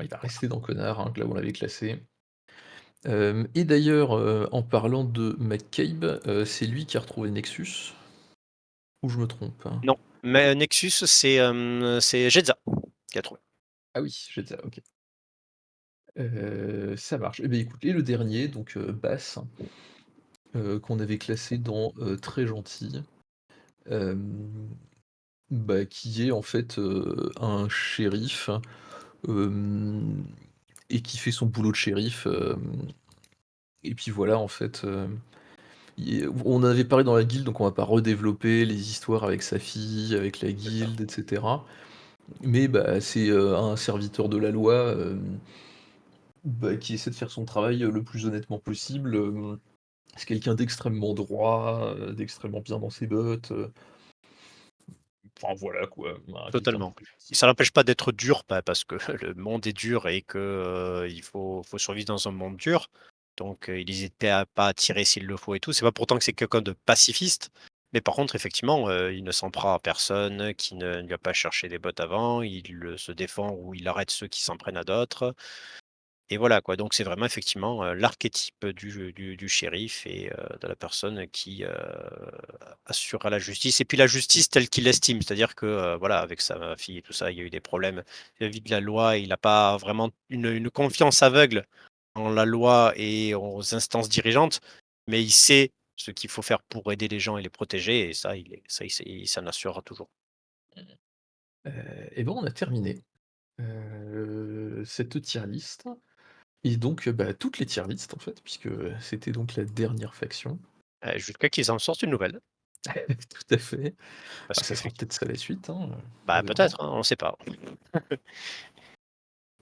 il va voilà. rester dans connard, hein, que là où on l'avait classé. Et d'ailleurs, en parlant de McCabe, c'est lui qui a retrouvé Nexus? Ou je me trompe, hein? Non, mais Nexus, c'est Jedza qui a trouvé. Ah oui, j'ai ça, OK. Ça marche. Et beh, écoute, et le dernier, donc Bass, qu'on avait classé dans, très gentil, hem, bah, qui est en fait, un shérif, hem et qui fait son boulot de shérif, et puis voilà, en fait, on en avait parlé dans la guilde, donc on va pas redévelopper les histoires avec sa fille, avec la D'accord. guilde et cetera. Mais bah, c'est, un serviteur de la loi, bah, qui essaie de faire son travail, le plus honnêtement possible, c'est quelqu'un d'extrêmement droit, d'extrêmement bien dans ses bottes, enfin voilà quoi, quelqu'un de Totalement. très Et gentil. ça n'empêche pas d'être dur, bah, parce que le monde est dur et que, il faut survivre dans un monde dur. Donc, il hésite pas à tirer s'il le faut et tout. C'est pas pourtant que c'est quelqu'un de pacifiste, Mais par contre, effectivement, il ne s'en prend à personne, qui ne va pas chercher des bottes avant, il, se défend ou il arrête ceux qui s'en prennent à d'autres. Et voilà quoi, donc c'est vraiment effectivement, l'archétype du shérif et de la personne qui, assurera la justice et puis la justice telle qu'il l'estime. C'est-à-dire que, voilà, avec sa fille et tout ça, il y a eu des problèmes vis-à-vis de la loi. Il n'a pas vraiment une confiance aveugle en la loi et aux instances dirigeantes, mais il sait ce qu'il faut faire pour aider les gens et les protéger et ça, il s'en assurera toujours. Et ben, on a terminé, cette tier list et donc, bah, toutes les tier list en fait, puisque, c'était donc la dernière faction. Jusqu'à qu'ils en sortent une nouvelle, Tout à fait. parce Bah, ça sera qu'effectivement peut-être ça la suite, hein, on bah, verra. peut-être, hein, on ne sait pas.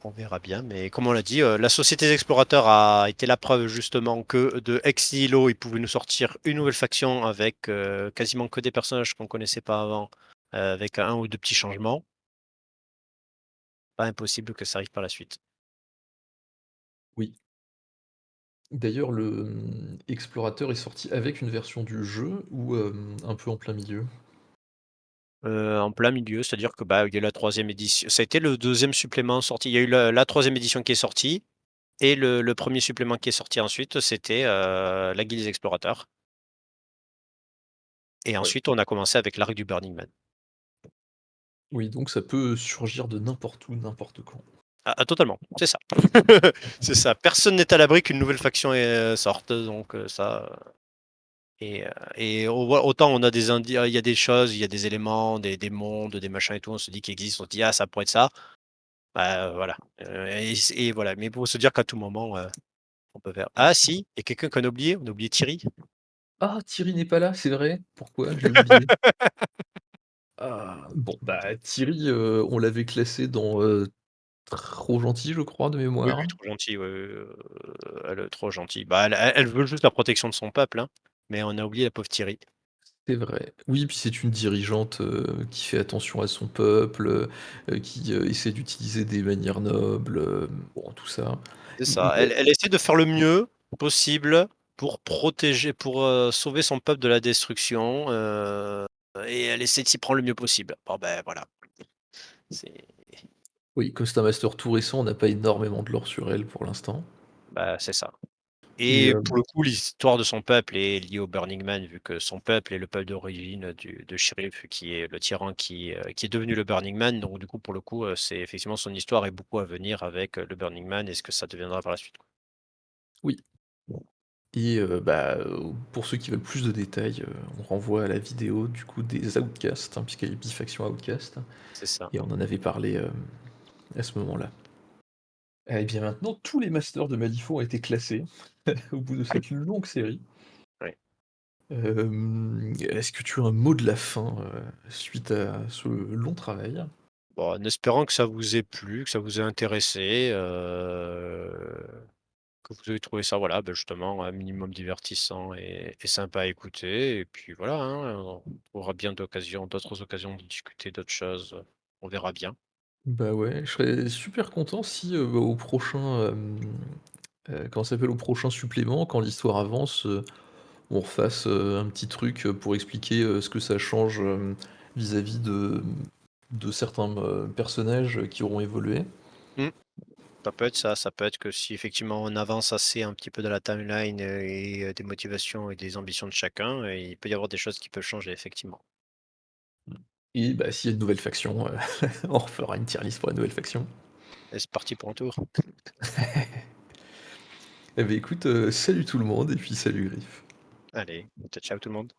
On verra bien, mais comme on l'a dit, la Société des Explorateurs a été la preuve justement que de ex nihilo, ils pouvaient nous sortir une nouvelle faction avec, quasiment que des personnages qu'on connaissait pas avant, avec un ou 2 petits changements. Pas impossible que ça arrive par la suite. Oui. D'ailleurs le, Explorateur est sorti avec une version du jeu ou, un peu en plein milieu? En plein milieu, c'est-à-dire que, bah, il y a eu la 3e édition ça a été le 2e supplément sorti. Il y a eu la 3e édition qui est sortie et le 1er supplément qui est sorti ensuite, c'était, la Guilde des Explorateurs et Ouais. ensuite on a commencé avec l'arc du Burning Man. Oui, donc ça peut surgir de n'importe où, n'importe quand. Ah ah, totalement, c'est ça. C'est ça. Personne n'est à l'abri qu'une nouvelle faction, sorte, donc ça, et autant on a des il y a des choses, il y a des éléments, des mondes, des machins et tout, on se dit qu'ils existent, on se dit: «Ah, ça pourrait être ça». Bah, voilà, et voilà, mais pour se dire qu'à tout moment, on peut faire: «Ah si, il y a quelqu'un qu'on a oublié, on a oublié Thierry». Ah! Thierry n'est pas là, c'est vrai? Pourquoi? J'ai oublié. Ah! Bon, bah, Thierry, on l'avait classé dans, trop gentil, je crois, de Oui, oui, mémoire. trop gentil, oui, oui, elle est trop gentille. Bah, elle veut juste la protection de son peuple, hein, mais on a oublié la pauvre Thierry. C'est vrai. Oui, puis c'est une dirigeante, qui fait attention à son peuple, qui, essaie d'utiliser des manières nobles, bon tout ça. C'est Et ça, bah, elle essaie de faire le mieux possible pour protéger, pour, sauver son peuple de la destruction, et elle essaie de s'y prendre le mieux possible. Bon, ben, voilà, c'est oui, comme c'est un master tout récent, on n'a pas énormément de lore sur elle pour l'instant. bah, c'est ça Et et pour le coup, l'histoire de son peuple est liée au Burning Man, vu que son peuple est le peuple d'origine de Sheriff, qui est le tyran qui est devenu le Burning Man. Donc du coup, pour le coup, c'est effectivement son histoire est beaucoup à venir avec, le Burning Man et ce que ça deviendra par la suite, quoi. oui. Et bah, pour ceux qui veulent plus de détails, on renvoie à la vidéo du coup des Outcasts, hein, puisqu'il y a Bifaction Outcast C'est ça. et on en avait parlé, à ce moment-là. Et bien maintenant, tous les masters de Malifaux ont été classés au bout de cette longue série. Ouais. Est-ce que tu as un mot de la fin, suite à ce long travail? Bon, en espérant que ça vous ait plu, que ça vous ait intéressé, que vous avez trouvé ça, voilà, bah, justement, un minimum divertissant et sympa à écouter et puis voilà, hein, on trouvera bien d'autres occasions de discuter d'autres choses, on verra bien. Bah, ouais, je serais super content si, bah, au prochain, comment ça s'appelle? Au prochain supplément, quand l'histoire avance, on refasse, un petit truc, pour expliquer, ce que ça change, vis-à-vis de certains, personnages, qui auront évolué. Mmh, ça peut être ça, ça peut être que si effectivement on avance assez un petit peu dans la timeline, des motivations et des ambitions de chacun, il peut y avoir des choses qui peuvent changer effectivement. Et bah, s'il y a une nouvelle faction, on refera une tier list pour la nouvelle faction. Et c'est parti pour un tour. Eh beh, écoute, salut tout le monde et puis salut Griff. Allez, ciao, ciao tout le monde.